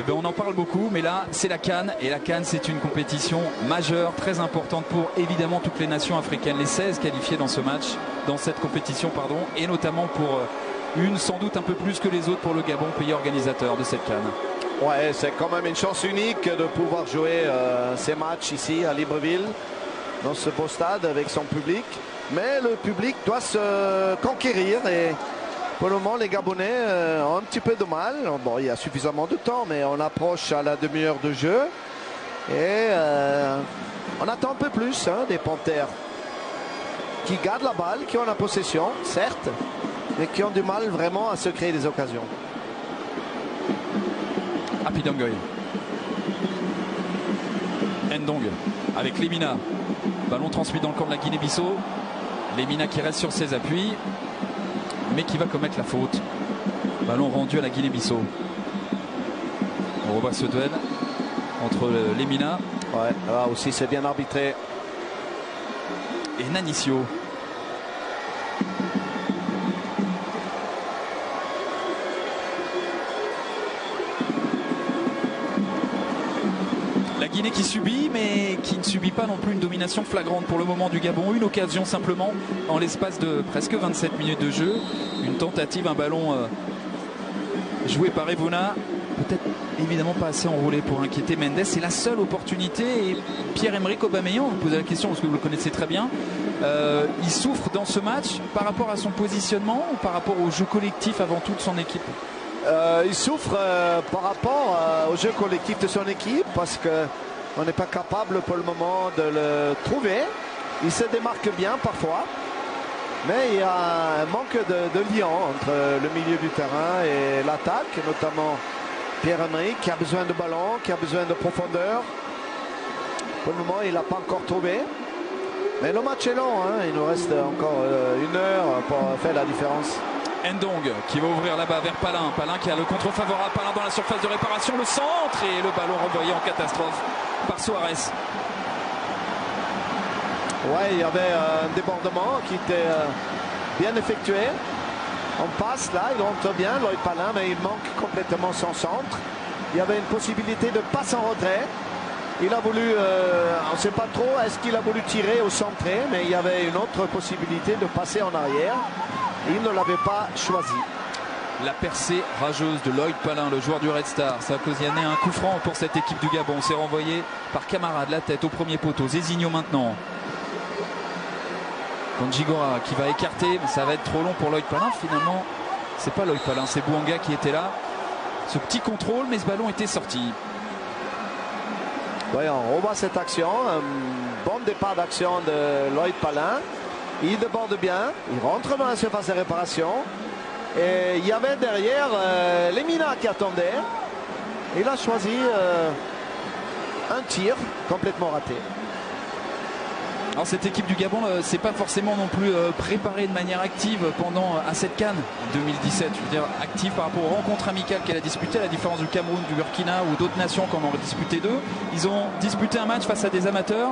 on en parle beaucoup, mais là c'est la CAN et la CAN c'est une compétition majeure, très importante pour évidemment toutes les nations africaines, les 16 qualifiées dans ce match, dans cette compétition pardon, et notamment pour une sans doute un peu plus que les autres pour le Gabon, pays organisateur de cette CAN. Ouais, c'est quand même une chance unique de pouvoir jouer ces matchs ici à Libreville, dans ce beau stade avec son public, mais le public doit se conquérir et pour le moment, les Gabonais ont un petit peu de mal. Bon, il y a suffisamment de temps, mais on approche à la demi-heure de jeu. Et on attend un peu plus des Panthères qui gardent la balle, qui ont la possession, certes, mais qui ont du mal vraiment à se créer des occasions. Happy Dangoye. Ndong avec Lemina. Ballon transmis dans le camp de la Guinée-Bissau. Lemina qui reste sur ses appuis, mais qui va commettre la faute. Ballon rendu à la Guinée-Bissau. On revoit ce duel entre Lemina. Ouais, là aussi c'est bien arbitré. Et Nanicio. Guinée qui subit, mais qui ne subit pas non plus une domination flagrante pour le moment du Gabon. Une occasion simplement en l'espace de presque 27 minutes de jeu. Une tentative, un ballon joué par Evona. Peut-être évidemment pas assez enroulé pour inquiéter Mendes. C'est la seule opportunité. Et Pierre-Emerick Aubameyang, vous posez la question parce que vous le connaissez très bien. Il souffre dans ce match par rapport à son positionnement ou par rapport au jeu collectif avant tout de son équipe? Il souffre par rapport au jeu collectif de son équipe parce qu'on n'est pas capable pour le moment de le trouver. Il se démarque bien parfois, mais il y a un manque de lien entre le milieu du terrain et l'attaque, notamment Pierre-Emerick qui a besoin de ballon, qui a besoin de profondeur. Pour le moment, il n'a pas encore trouvé. Mais le match est long, hein. Il nous reste encore 1 heure pour faire la différence. Ndong qui va ouvrir là-bas vers Palin. Palin qui a le contre favorable. Palin dans la surface de réparation. Le centre et le ballon renvoyé en catastrophe par Suarez. Ouais, il y avait un débordement qui était bien effectué. On passe là, il rentre bien, Loïc Palin, mais il manque complètement son centre. Il y avait une possibilité de passe en retrait. Il a voulu, on ne sait pas trop, est-ce qu'il a voulu tirer ou centrer, mais il y avait une autre possibilité de passer en arrière. Il ne l'avait pas choisi. La percée rageuse de Loïc Palin, le joueur du Red Star. Ça a occasionné un coup franc pour cette équipe du Gabon. C'est renvoyé par Camara de la tête au premier poteau. Zezinho maintenant. Kandjigora qui va écarter, mais ça va être trop long pour Loïc Palin. Finalement, c'est pas Loïc Palin, c'est Bouanga qui était là. Ce petit contrôle, mais ce ballon était sorti. Oui, on revoit cette action. Un bon départ d'action de Loïc Palin. Il déborde bien, il rentre dans la surface de réparation. Et il y avait derrière Lemina qui attendait. Il a choisi un tir complètement raté. Alors cette équipe du Gabon, c'est pas forcément non plus préparée de manière active pendant à cette CAN 2017. Je veux dire active par rapport aux rencontres amicales qu'elle a disputées, à la différence du Cameroun, du Burkina ou d'autres nations qui en ont disputé 2. Ils ont disputé un match face à des amateurs.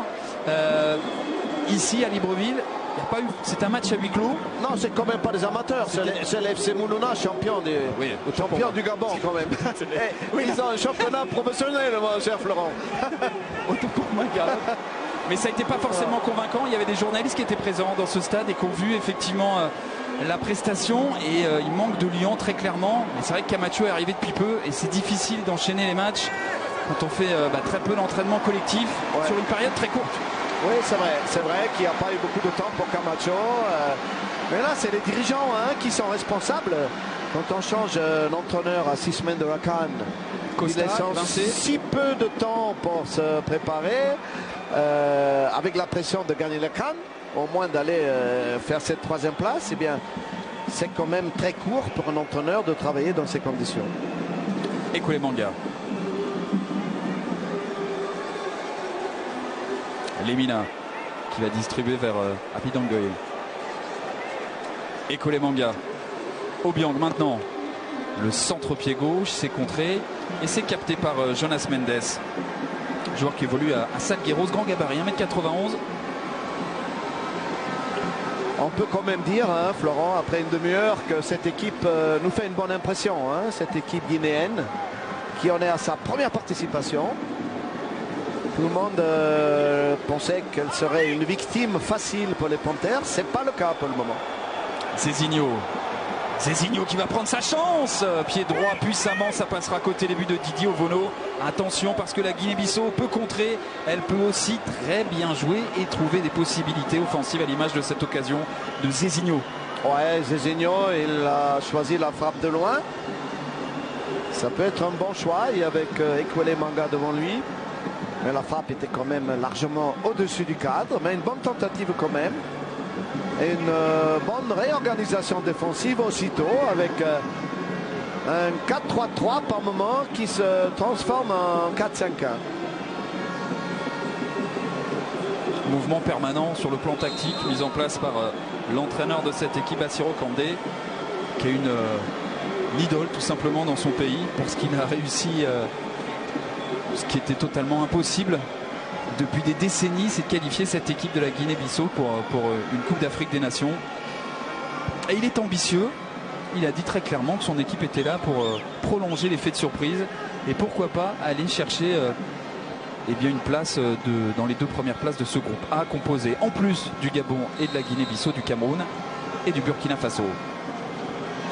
Ici à Libreville, il n'y a pas eu. C'est un match à huis clos. Non, c'est quand même pas des amateurs. C'est l'FC Moulouna, champion du Gabon quand même. Ils ont un championnat professionnel, mon cher Florent. Autant pour moi, mais ça n'était pas forcément convaincant. Il y avait des journalistes qui étaient présents dans ce stade et qui ont vu effectivement la prestation. Et il manque de lion très clairement. Mais c'est vrai que Camacho est arrivé depuis peu et c'est difficile d'enchaîner les matchs quand on fait très peu d'entraînement collectif sur une période très courte. Oui, c'est vrai qu'il n'y a pas eu beaucoup de temps pour Camacho. Mais là, c'est les dirigeants qui sont responsables. Quand on change l'entraîneur à 6 semaines de la CAN, il laisse si peu de temps pour se préparer. Avec la pression de gagner la CAN, au moins d'aller faire cette 3e place, eh bien, c'est quand même très court pour un entraîneur de travailler dans ces conditions. Ekole Manga. Lemina qui va distribuer vers Apidangoye. Ekole Manga. Obiang maintenant. Le centre-pied gauche, c'est contré et c'est capté par Jonas Mendes. Joueur qui évolue à Salgueiros, grand gabarit, 1m91. On peut quand même dire, Florent, après une demi-heure, que cette équipe nous fait une bonne impression. Cette équipe guinéenne qui en est à sa première participation. Tout le monde pensait qu'elle serait une victime facile pour les Panthères. C'est pas le cas pour le moment. Zezinho qui va prendre sa chance. Pied droit puissamment, ça passera côté les buts de Didier Ovono. Attention parce que la Guinée-Bissau peut contrer. Elle peut aussi très bien jouer et trouver des possibilités offensives à l'image de cette occasion de Zezinho. Ouais, Zezinho, il a choisi la frappe de loin. Ça peut être un bon choix. Et avec Ekole Manga devant lui. Mais la frappe était quand même largement au-dessus du cadre. Mais une bonne tentative quand même. Et une bonne réorganisation défensive aussitôt avec un 4-3-3 par moment qui se transforme en 4-5-1. Mouvement permanent sur le plan tactique mis en place par l'entraîneur de cette équipe, Bassirou Kandé, qui est une idole tout simplement dans son pays parce qu'il a réussi ce qui était totalement impossible depuis des décennies, c'est de qualifier cette équipe de la Guinée-Bissau pour une Coupe d'Afrique des Nations. Et il est ambitieux. Il a dit très clairement que son équipe était là pour prolonger l'effet de surprise et pourquoi pas aller chercher eh bien une place dans les 2 premières places de ce groupe A, composé en plus du Gabon et de la Guinée-Bissau, du Cameroun et du Burkina Faso.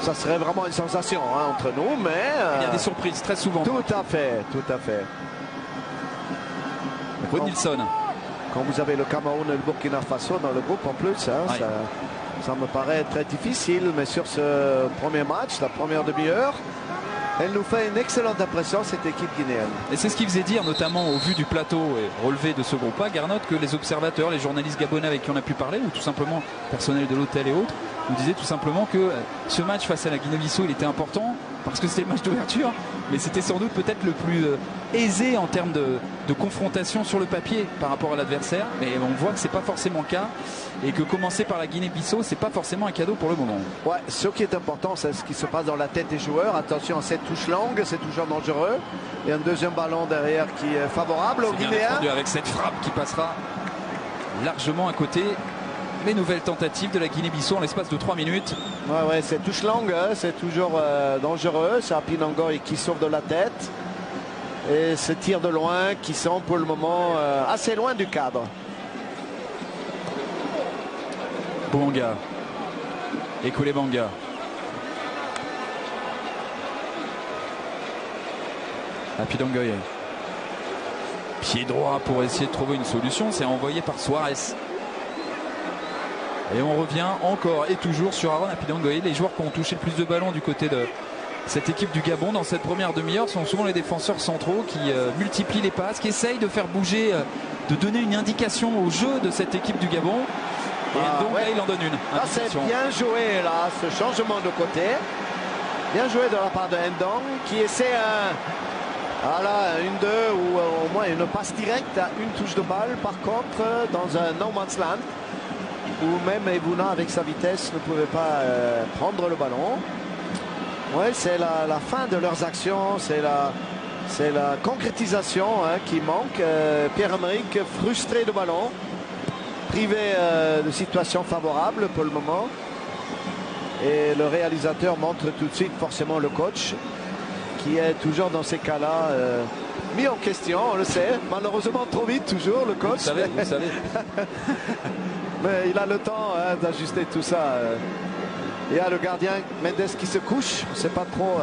Ça serait vraiment une sensation entre nous, mais il y a des surprises très souvent. Tout à fait, tout à fait. Wout Nilsson. Quand vous avez le Cameroun et le Burkina Faso dans le groupe en plus, Ouais. ça me paraît très difficile, mais sur ce premier match, la première demi-heure, elle nous fait une excellente impression, cette équipe guinéenne. Et c'est ce qui faisait dire, notamment au vu du plateau et relevé de ce groupe A, Garnotte, que les observateurs, les journalistes gabonais avec qui on a pu parler, ou tout simplement personnel de l'hôtel et autres, nous disaient tout simplement que ce match face à la Guinée-Bissau, il était important parce que c'était le match d'ouverture, mais c'était sans doute peut-être le plus aisé en termes de confrontation sur le papier par rapport à l'adversaire. Mais on voit que c'est pas forcément le cas et que commencer par la Guinée-Bissau, c'est pas forcément un cadeau pour le moment. Ouais, ce qui est important, c'est ce qui se passe dans la tête des joueurs. Attention à cette touche longue, c'est toujours dangereux. Et un deuxième ballon derrière qui est favorable aux C'est bien Guinéens. défendu avec cette frappe qui passera largement à côté. Les nouvelles tentatives de la Guinée-Bissau en l'espace de 3 minutes. Ouais, cette touche longue, c'est toujours dangereux. C'est Apinangoy qui sauve de la tête. Et ce tir de loin qui sont pour le moment assez loin du cadre. Bouanga et Koulébanga. Apinangoy. Pied droit pour essayer de trouver une solution. C'est envoyé par Suarez. Et on revient encore et toujours sur Aaron Apinangoy. Les joueurs qui ont touché le plus de ballons du côté de cette équipe du Gabon dans cette première demi-heure sont souvent les défenseurs centraux qui multiplient les passes, qui essayent de faire bouger, de donner une indication au jeu de cette équipe du Gabon. Et donc là, il en donne une. Là, c'est bien joué, là, ce changement de côté. Bien joué de la part de Ndong qui essaie une, deux ou au moins une passe directe à une touche de balle. Par contre, dans un no man's land, où même Ebuna avec sa vitesse ne pouvait pas prendre le ballon. Ouais, c'est la fin de leurs actions, c'est la concrétisation qui manque. Pierre-Emerick frustré de ballon, privé de situations favorables pour le moment. Et le réalisateur montre tout de suite forcément le coach qui est toujours dans ces cas-là mis en question, on le sait. Malheureusement trop vite toujours le coach. Vous savez. Mais il a le temps d'ajuster tout ça. Il y a le gardien Mendes qui se couche. On ne sait pas trop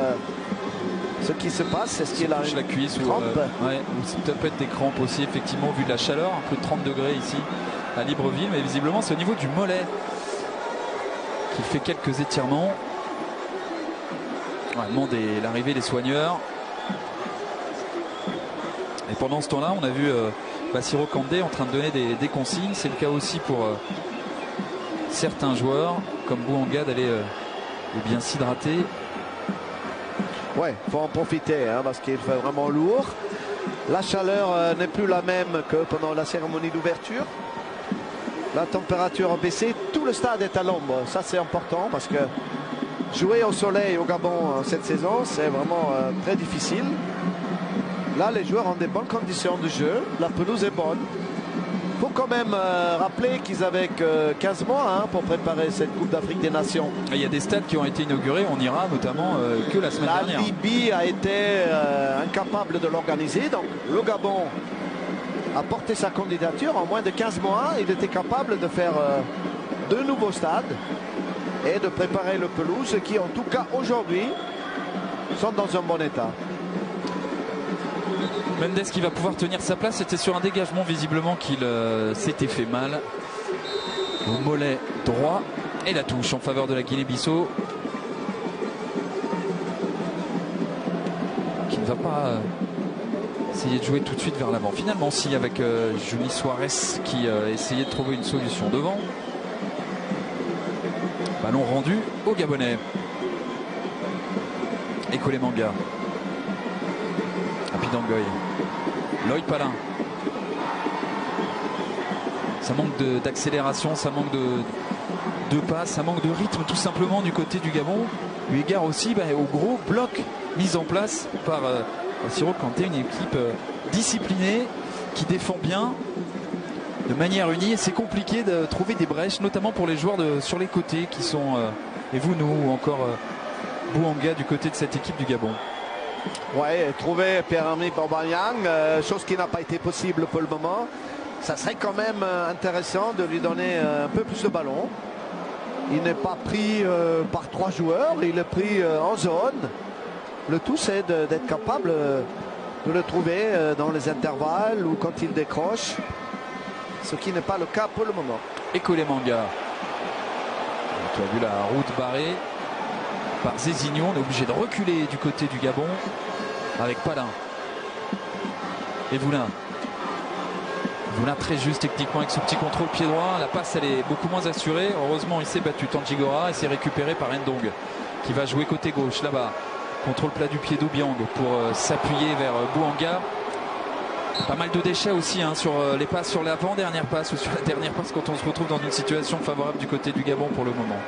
ce qui se passe. Est-ce qu'il a la cuisse ou ça peut être des crampes aussi, effectivement, vu de la chaleur. Plus de 30 degrés ici à Libreville. Mais visiblement, c'est au niveau du mollet qu'il fait quelques étirements. Demande l'arrivée des soigneurs. Et pendant ce temps-là, on a vu Bassirou Kandé en train de donner des consignes. C'est le cas aussi pour certains joueurs comme Bouanga d'aller bien s'hydrater. Ouais, il faut en profiter parce qu'il fait vraiment lourd. La chaleur n'est plus la même que pendant la cérémonie d'ouverture. La température a baissé. Tout le stade est à l'ombre. Ça, c'est important parce que jouer au soleil au Gabon cette saison, c'est vraiment très difficile. Là, les joueurs ont des bonnes conditions de jeu. La pelouse est bonne. Il faut quand même rappeler qu'ils avaient que 15 mois pour préparer cette Coupe d'Afrique des Nations. Il y a des stades qui ont été inaugurés. On ira notamment que la semaine dernière. La Libye a été incapable de l'organiser. Donc le Gabon a porté sa candidature. En moins de 15 mois, il était capable de faire 2 nouveaux stades et de préparer le pelouse qui, en tout cas aujourd'hui, sont dans un bon état. Mendes qui va pouvoir tenir sa place. C'était sur un dégagement visiblement qu'il s'était fait mal au mollet droit. Et la touche en faveur de la Guinée-Bissau qui ne va pas essayer de jouer tout de suite vers l'avant. Finalement si, avec Juni Suarez qui essayait de trouver une solution devant. Ballon rendu au Gabonais. Et Koulébanga. Apinangoy. Loïc Palin. Ça manque d'accélération, ça manque de passe, ça manque de rythme tout simplement du côté du Gabon. Eu égard aussi au gros bloc mis en place par Bassirou Kanté, une équipe disciplinée qui défend bien de manière unie. Et c'est compliqué de trouver des brèches, notamment pour les joueurs sur les côtés qui sont Evounou ou encore Bouanga du côté de cette équipe du Gabon. Ouais, trouver Pierre-Emerick Aubameyang, chose qui n'a pas été possible pour le moment. Ça serait quand même intéressant de lui donner un peu plus de ballon. Il n'est pas pris par 3 joueurs, il est pris en zone. Le tout, c'est d'être capable de le trouver dans les intervalles ou quand il décroche, ce qui n'est pas le cas pour le moment. Et Kolemanga. Tu as vu la route barrée par Zézinho. On est obligé de reculer du côté du Gabon avec Palin. Et Voulin. Voulin très juste techniquement avec ce petit contrôle pied droit. La passe, elle est beaucoup moins assurée. Heureusement, il s'est battu Tandjigora et c'est récupéré par Ndong qui va jouer côté gauche là-bas. Contrôle plat du pied d'Obiang pour s'appuyer vers Bouanga. Pas mal de déchets aussi hein, sur les passes sur l'avant-dernière passe ou sur la dernière passe quand on se retrouve dans une situation favorable du côté du Gabon pour le moment.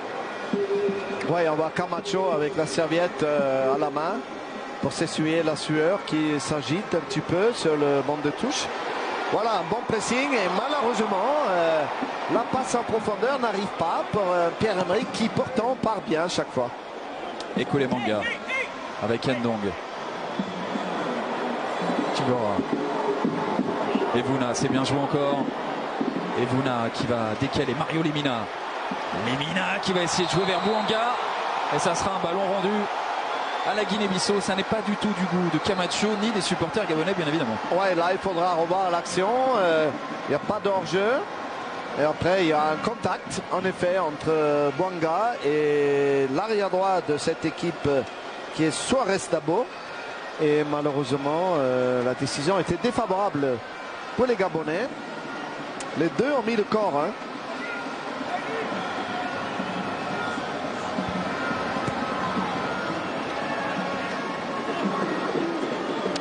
Oui, on voit Camacho avec la serviette à la main pour s'essuyer la sueur qui s'agite un petit peu sur le banc de touche. Voilà, un bon pressing et malheureusement, la passe en profondeur n'arrive pas pour Pierre-Emerick qui pourtant part bien à chaque fois. Et Kolemanga avec Ndong. Tigora. Et Vouna, c'est bien joué encore. Et Vouna qui va décaler Mario Lemina. Lemina qui va essayer de jouer vers Bouanga. Et ça sera un ballon rendu à la Guinée-Bissau. Ça n'est pas du tout du goût de Camacho ni des supporters gabonais, bien évidemment. Ouais, là il faudra revoir l'action. Il n'y a pas d'hors-jeu. Et après il y a un contact en effet entre Bouanga et l'arrière droit de cette équipe qui est Suarez Dabo. Et malheureusement la décision était défavorable pour les Gabonais. Les deux ont mis le corps. Hein.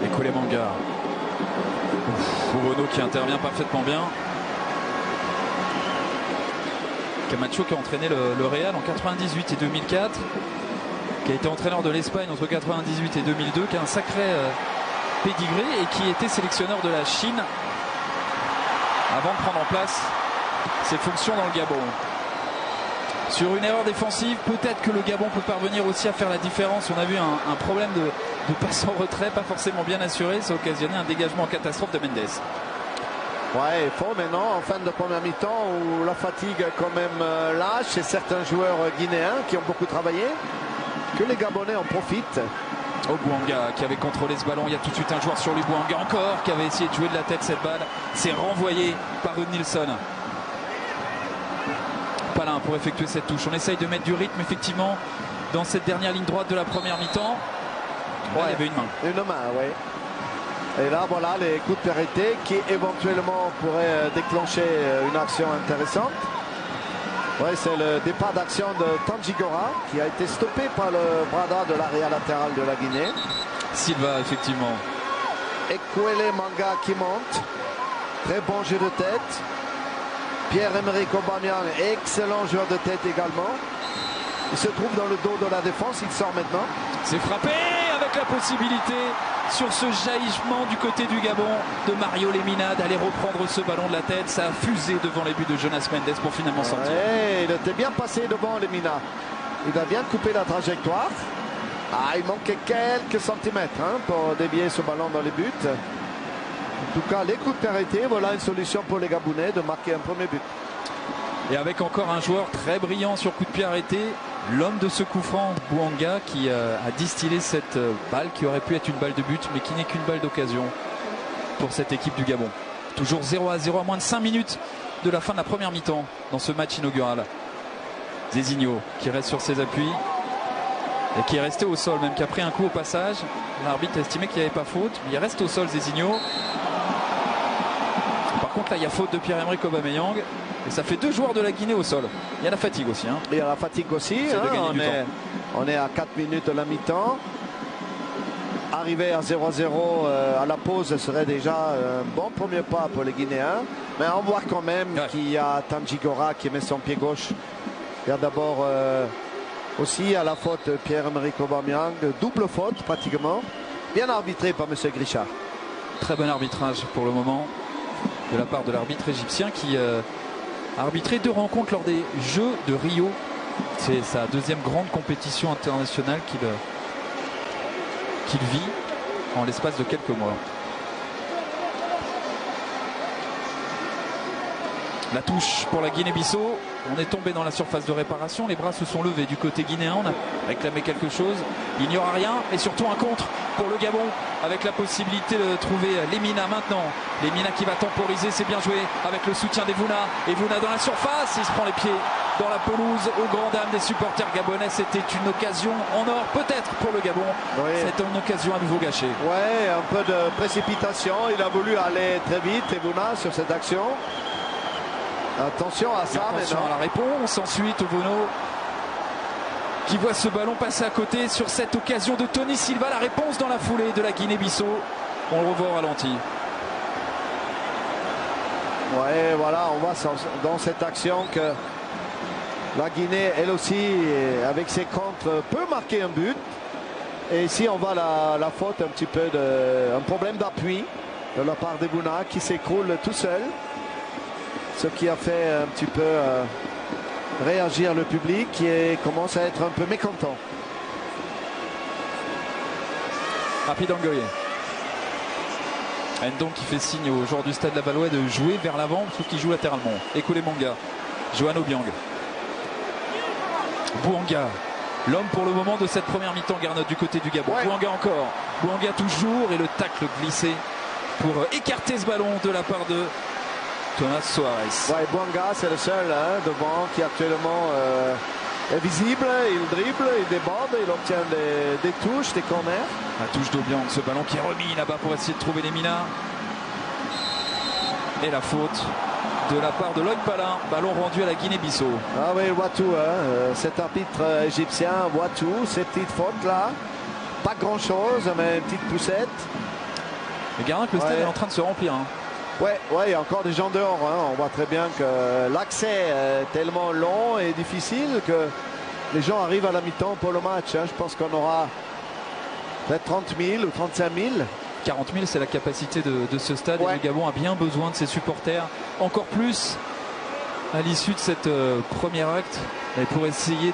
Et Kolemanga. Renaud qui intervient parfaitement bien. Camacho qui a entraîné le Real en 98 et 2004. Qui a été entraîneur de l'Espagne entre 98 et 2002. Qui a un sacré pédigré et qui était sélectionneur de la Chine avant de prendre en place ses fonctions dans le Gabon. Sur une erreur défensive, peut-être que le Gabon peut parvenir aussi à faire la différence. On a vu un problème de passe en retrait, pas forcément bien assuré. Ça a occasionné un dégagement en catastrophe de Mendes. Ouais, il faut maintenant, en fin de première mi-temps, où la fatigue est quand même là chez certains joueurs guinéens qui ont beaucoup travaillé, que les Gabonais en profitent. Bouanga qui avait contrôlé ce ballon. Il y a tout de suite un joueur sur lui, Bouanga encore, qui avait essayé de jouer de la tête cette balle. C'est renvoyé par Ruud Nilsson. Palin pour effectuer cette touche. On essaye de mettre du rythme effectivement dans cette dernière ligne droite de la première mi-temps. Ouais, il y avait une main. Une main, oui. Et là, voilà, les coups de périté qui éventuellement pourraient déclencher une action intéressante. Oui, c'est le départ d'action de Tandjigora qui a été stoppé par le bras droit de l'arrière latéral de la Guinée. Silva, effectivement. Et Kolemanga qui monte. Très bon jeu de tête. Pierre-Emerick Aubameyang, excellent joueur de tête également. Il se trouve dans le dos de la défense, il sort maintenant. C'est frappé avec la possibilité sur ce jaillissement du côté du Gabon de Mario Lemina d'aller reprendre ce ballon de la tête. Ça a fusé devant les buts de Jonas Mendes pour finalement sortir. Ouais, il était bien passé devant Lemina. Il a bien coupé la trajectoire. Il manquait quelques centimètres pour dévier ce ballon dans les buts. En tout cas, les coups de périté, voilà une solution pour les Gabonais de marquer un premier but. Et avec encore un joueur très brillant sur coup de pied arrêté, l'homme de ce coup franc, Bouanga, qui a distillé cette balle qui aurait pu être une balle de but, mais qui n'est qu'une balle d'occasion pour cette équipe du Gabon. Toujours 0-0 à moins de 5 minutes de la fin de la première mi-temps dans ce match inaugural. Zézinho qui reste sur ses appuis et qui est resté au sol, même qui a pris un coup au passage. L'arbitre a estimé qu'il n'y avait pas faute, mais il reste au sol Zézinho. Par contre là il y a faute de Pierre-Emerick Aubameyang et ça fait 2 joueurs de la Guinée au sol. Il y a la fatigue aussi. Il y a la fatigue aussi. On est à 4 minutes de la mi-temps. Arriver à 0-0 à la pause serait déjà un bon premier pas pour les Guinéens. Mais on voit quand même qu'il y a Tandjigora qui met son pied gauche. Il y a d'abord aussi à la faute Pierre-Emerick Aubameyang. Double faute pratiquement. Bien arbitré par M. Grichard. Très bon arbitrage pour le moment de la part de l'arbitre égyptien qui a arbitré 2 rencontres lors des Jeux de Rio. C'est sa 2e grande compétition internationale qu'il vit. en l'espace de quelques mois. La touche pour la Guinée-Bissau. On est tombé dans la surface de réparation. Les bras se sont levés du côté guinéen. On a réclamé quelque chose. Il n'y aura rien. Et surtout un contre pour le Gabon. Avec la possibilité de trouver Lemina maintenant. Lemina qui va temporiser. C'est bien joué avec le soutien d'Evouna. Evouna dans la surface. Il se prend les pieds dans la pelouse. Aux grandes dames des supporters gabonais. C'était une occasion en or. Peut-être pour le Gabon. Oui. C'est une occasion à nouveau gâchée. Ouais, un peu de précipitation. Il a voulu aller très vite, Evouna, sur cette action. Attention à ça. Attention à la réponse. Ensuite, Ovono qui voit ce ballon passer à côté sur cette occasion de Tony Silva. La réponse dans la foulée de la Guinée-Bissau. On le revoit au ralenti. Ouais, voilà, on voit dans cette action que la Guinée, elle aussi, avec ses contres, peut marquer un but. Et ici, on voit la faute un petit peu un problème d'appui de la part d'Ebouna qui s'écroule tout seul. Ce qui a fait un petit peu réagir le public qui commence à être un peu mécontent. Rapide Angoye. Ndong qui fait signe aux joueurs du Stade Lavallois de jouer vers l'avant, sauf qu'il joue latéralement. Ekoulé Manga, Johan Obiang. Bouanga, l'homme pour le moment de cette première mi-temps, Garnotte du côté du Gabon. Ouais. Bouanga encore. Bouanga toujours et le tacle glissé pour écarter ce ballon de la part de Thomas Soares. Ouais, Bouanga, c'est le seul devant qui actuellement est visible. Il dribble, il déborde, il obtient des touches, des corners. La touche d'Obiang, ce ballon qui est remis là-bas pour essayer de trouver les Lemina. Et la faute de la part de Lloyd Palin. Ballon rendu à la Guinée-Bissau. Ah oui, Watou, cet arbitre égyptien voit tout. Ces petites fautes là. Pas grand-chose, mais une petite poussette. Le gardien que le stade est en train de se remplir. Ouais, il y a encore des gens dehors. On voit très bien que l'accès est tellement long et difficile que les gens arrivent à la mi-temps pour le match. Je pense qu'on aura peut-être 30 000 ou 35 000. 40 000, c'est la capacité de ce stade. Et le Gabon a bien besoin de ses supporters. Encore plus à l'issue de cette première acte. Et pour essayer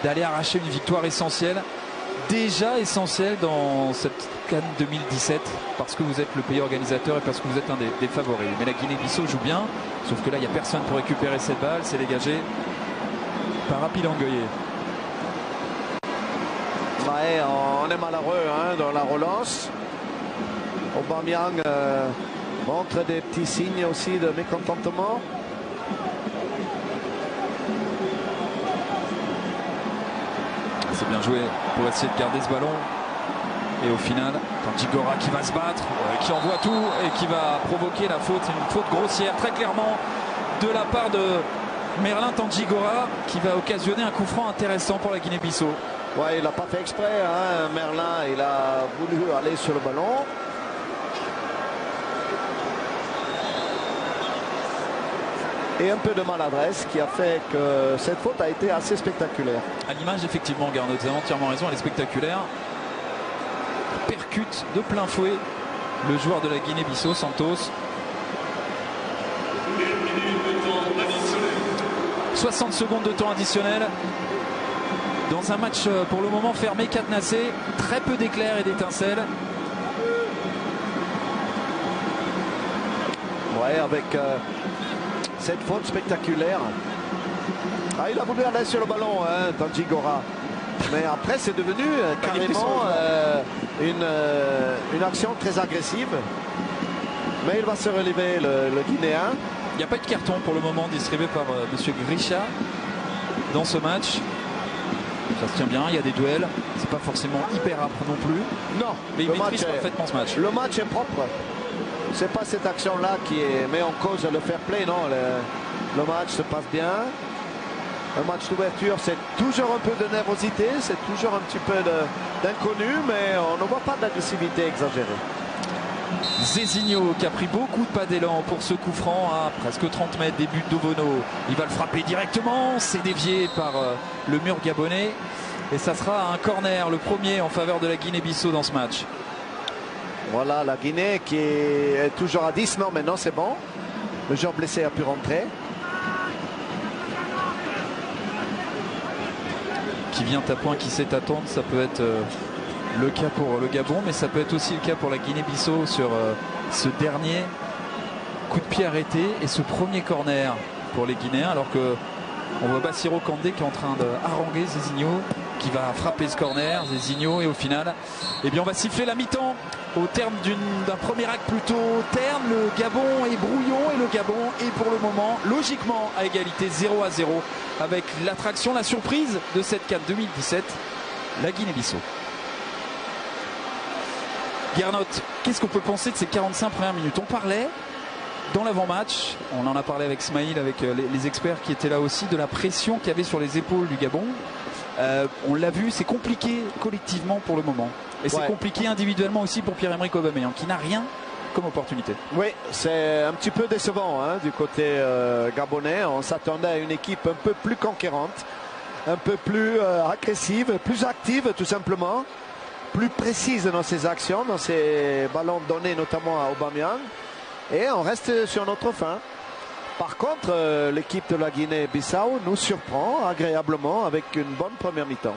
d'aller arracher une victoire essentielle. Déjà essentielle dans cette CAN 2017 parce que vous êtes le pays organisateur et parce que vous êtes un des favoris. Mais la Guinée-Bissau joue bien, sauf que là il n'y a personne pour récupérer cette balle. C'est dégagé par Rapide Angoye. Ouais, on est malheureux dans la relance. Aubameyang montre des petits signes aussi de mécontentement. C'est bien joué pour essayer de garder ce ballon. Et au final, Tandigora qui va se battre, qui envoie tout et qui va provoquer la faute. C'est une faute grossière, très clairement, de la part de Merlin Tandigora, qui va occasionner un coup franc intéressant pour la Guinée-Bissau. Ouais, il n'a pas fait exprès. Merlin, il a voulu aller sur le ballon. Et un peu de maladresse qui a fait que cette faute a été assez spectaculaire. À l'image, effectivement, Garnotte, vous avez entièrement raison, elle est spectaculaire. Percute de plein fouet le joueur de la Guinée-Bissau, Santos. 60 secondes de temps additionnel. Dans un match pour le moment fermé, cadenassé, très peu d'éclairs et d'étincelles. Ouais, avec cette faute spectaculaire. Ah, il a voulu aller sur le ballon, Tandigora. Mais après, c'est devenu carrément une action très agressive. Mais il va se relever, le Guinéen. Il n'y a pas de carton pour le moment distribué par M. Grisha dans ce match. Ça se tient bien, il y a des duels. C'est pas forcément hyper âpre non plus. Non, mais il maîtrise parfaitement ce match. Le match est propre. C'est pas cette action-là qui met en cause le fair play, non. Le match se passe bien. Un match d'ouverture, c'est toujours un peu de nervosité, c'est toujours un petit peu d'inconnu, mais on ne voit pas d'agressivité exagérée. Zézinho qui a pris beaucoup de pas d'élan pour ce coup franc à presque 30 mètres des buts d'Ovono. Il va le frapper directement, c'est dévié par le mur gabonais. Et ça sera un corner, le premier en faveur de la Guinée-Bissau dans ce match. Voilà la Guinée qui est toujours à 10. Non, maintenant c'est bon. Le joueur blessé a pu rentrer. Qui vient à point, qui sait attendre, ça peut être le cas pour le Gabon, mais ça peut être aussi le cas pour la Guinée-Bissau sur ce dernier coup de pied arrêté et ce premier corner pour les Guinéens, alors que on voit Bassirou Kandé qui est en train de haranguer Zezinho, qui va frapper ce corner, Zezinho, et au final, eh bien on va siffler la mi-temps au terme d'un premier acte plutôt terne. Le Gabon est brouillon et le Gabon est pour le moment logiquement à égalité 0-0 avec l'attraction, la surprise de cette CAN 2017, la Guinée-Bissau. Gernot, qu'est-ce qu'on peut penser de ces 45 premières minutes? On parlait dans l'avant-match, on en a parlé avec Smaïl, avec les experts qui étaient là aussi, de la pression qu'il y avait sur les épaules du Gabon. On l'a vu, c'est compliqué collectivement pour le moment. Et c'est compliqué individuellement aussi pour Pierre-Emerick Aubameyang, qui n'a rien comme opportunité. Oui, c'est un petit peu décevant du côté gabonais. On s'attendait à une équipe un peu plus conquérante, un peu plus agressive, plus active tout simplement, plus précise dans ses actions, dans ses ballons donnés notamment à Aubameyang. Et on reste sur notre fin. Par contre, l'équipe de la Guinée-Bissau nous surprend agréablement avec une bonne première mi-temps.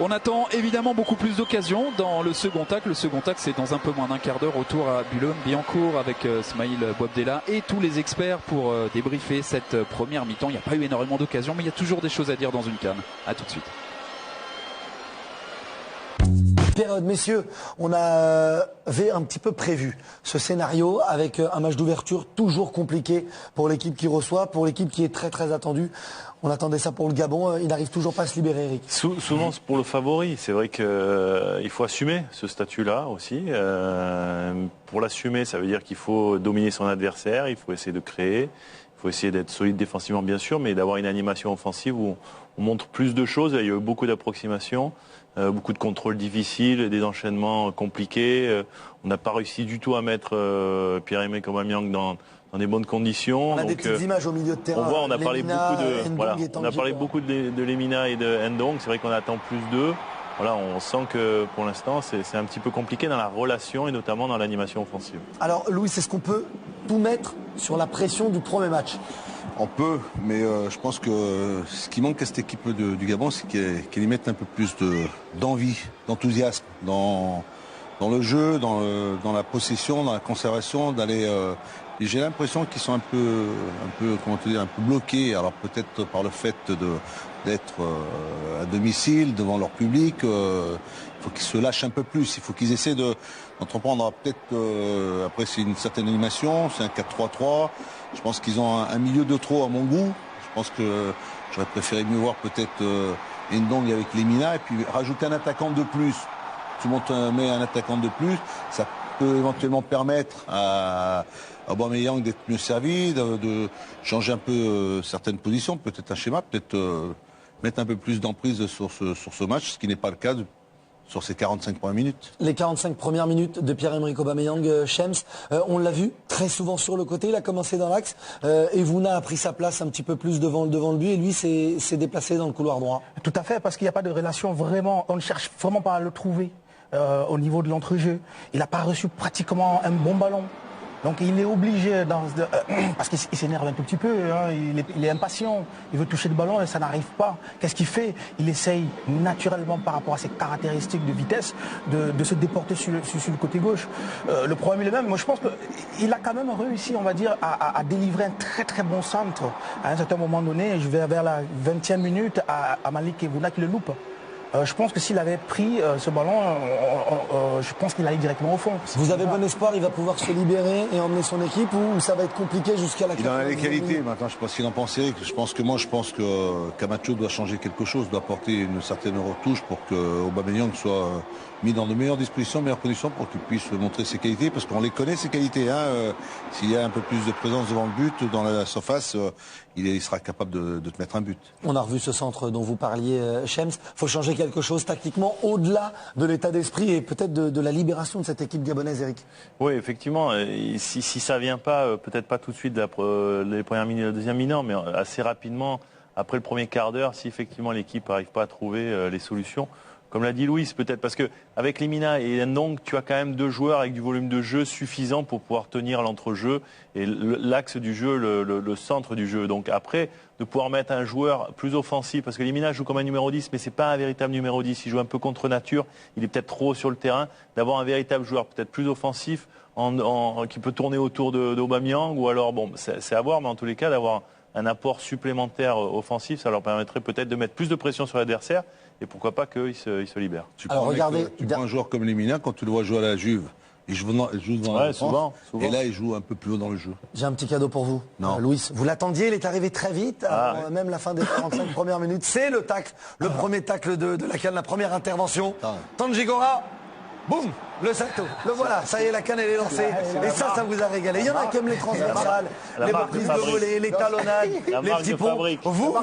On attend évidemment beaucoup plus d'occasions dans le second acte. Le second acte, c'est dans un peu moins d'un quart d'heure, retour à Boulogne-Billancourt avec Smaïl Bouabdella et tous les experts pour débriefer cette première mi-temps. Il n'y a pas eu énormément d'occasions, mais il y a toujours des choses à dire dans une CAN. A tout de suite. Période, messieurs, on avait un petit peu prévu ce scénario avec un match d'ouverture toujours compliqué pour l'équipe qui reçoit, pour l'équipe qui est très très attendue. On attendait ça pour le Gabon, il n'arrive toujours pas à se libérer, Eric. Souvent pour le favori, c'est vrai qu'il faut assumer ce statut-là aussi. Pour l'assumer, ça veut dire qu'il faut dominer son adversaire, il faut essayer de créer, il faut essayer d'être solide défensivement bien sûr, mais d'avoir une animation offensive où on montre plus de choses. Il y a eu beaucoup d'approximations. Beaucoup de contrôles difficiles, des enchaînements compliqués. On n'a pas réussi du tout à mettre Pierre-Emerick Aubameyang dans des bonnes conditions. On a des petites images au milieu de terrain. On voit, on a parlé beaucoup de Lemina et de Ndong. C'est vrai qu'on attend plus d'eux. Voilà, on sent que pour l'instant c'est un petit peu compliqué dans la relation et notamment dans l'animation offensive. Alors Louis, est-ce qu'on peut tout mettre sur la pression du premier match? On peut, mais je pense que ce qui manque à cette équipe du Gabon, c'est qu'elle y mette un peu plus d'envie, d'enthousiasme dans le jeu, dans la possession, dans la conservation, d'aller. Et j'ai l'impression qu'ils sont un peu bloqués. Alors peut-être par le fait d'être à domicile devant leur public. Il faut qu'ils se lâchent un peu plus. Il faut qu'ils essaient d'entreprendre peut-être. Après c'est une certaine animation, c'est un 4-3-3. Je pense qu'ils ont un milieu de trop à mon goût. Je pense que j'aurais préféré mieux voir peut-être Ndong avec Lemina et puis rajouter un attaquant de plus. Tu mets un attaquant de plus, ça peut éventuellement permettre à Aubameyang d'être mieux servi, de changer un peu certaines positions, peut-être un schéma, peut-être mettre un peu plus d'emprise sur ce match, ce qui n'est pas le cas sur ces 45 premières minutes. Les 45 premières minutes de Pierre-Emerick Aubameyang, Shems, on l'a vu très souvent sur le côté, il a commencé dans l'axe, Evuna a pris sa place un petit peu plus devant lui et lui s'est déplacé dans le couloir droit. Tout à fait, parce qu'il n'y a pas de relation vraiment, on ne cherche vraiment pas à le trouver au niveau de l'entrejeu. Il n'a pas reçu pratiquement un bon ballon. Donc il est obligé, parce qu'il s'énerve un tout petit peu, hein, il est impatient, il veut toucher le ballon et ça n'arrive pas. Qu'est-ce qu'il fait? Il essaye naturellement par rapport à ses caractéristiques de vitesse de se déporter sur le côté gauche. Le problème est le même. Moi je pense qu'il a quand même réussi, on va dire, à délivrer un très très bon centre. À un certain moment donné, je vais vers la 20e minute à Malik Evuna qui le loupe. Je pense que s'il avait pris ce ballon, je pense qu'il allait directement au fond. Vous avez bon espoir, il va pouvoir se libérer et emmener son équipe ou ça va être compliqué jusqu'à la 4e? Il en a les qualités maintenant, je pense qu'il en pense Eric. Je pense que Camacho doit changer quelque chose, doit apporter une certaine retouche pour que Aubameyang soit mis dans de meilleures dispositions, meilleures conditions pour qu'il puisse montrer ses qualités, parce qu'on les connaît ces qualités. S'il y a un peu plus de présence devant le but, dans la surface, il sera capable de te mettre un but. On a revu ce centre dont vous parliez, Shems. Il faut changer quelque chose tactiquement au-delà de l'état d'esprit et peut-être de la libération de cette équipe gabonaise, Eric. Oui, effectivement. Si ça vient pas, peut-être pas tout de suite les premières minutes, la deuxième mi-temps, mais assez rapidement, après le premier quart d'heure, si effectivement l'équipe n'arrive pas à trouver les solutions, comme l'a dit Louis, peut-être parce que avec Lemina et Ndong, tu as quand même 2 joueurs avec du volume de jeu suffisant pour pouvoir tenir l'entrejeu et l'axe du jeu, le centre du jeu. Donc après, de pouvoir mettre un joueur plus offensif, parce que Lemina joue comme un numéro 10, mais c'est pas un véritable numéro 10. Il joue un peu contre nature, il est peut-être trop haut sur le terrain. D'avoir un véritable joueur peut-être plus offensif, qui peut tourner autour d'Aubameyang, ou alors, bon, c'est à voir, mais en tous les cas, d'avoir un apport supplémentaire offensif, ça leur permettrait peut-être de mettre plus de pression sur l'adversaire et pourquoi pas qu'il se libère. Tu prends un joueur comme Lemina, quand tu le vois jouer à la Juve, il joue devant la défense, souvent. Et là il joue un peu plus haut dans le jeu. J'ai un petit cadeau pour vous, Non. Louis. Vous l'attendiez, il est arrivé très vite, avant même la fin des 45 premières minutes. C'est le tacle, le premier tacle de la CAN, la première intervention. Tanguy Gora, boum, le salto. Le voilà, ça y est, la CAN elle est lancée. Et ça vous a régalé. Il y en a qui aiment les transversales, les reprises de volée, les talonnades, les petits ponts.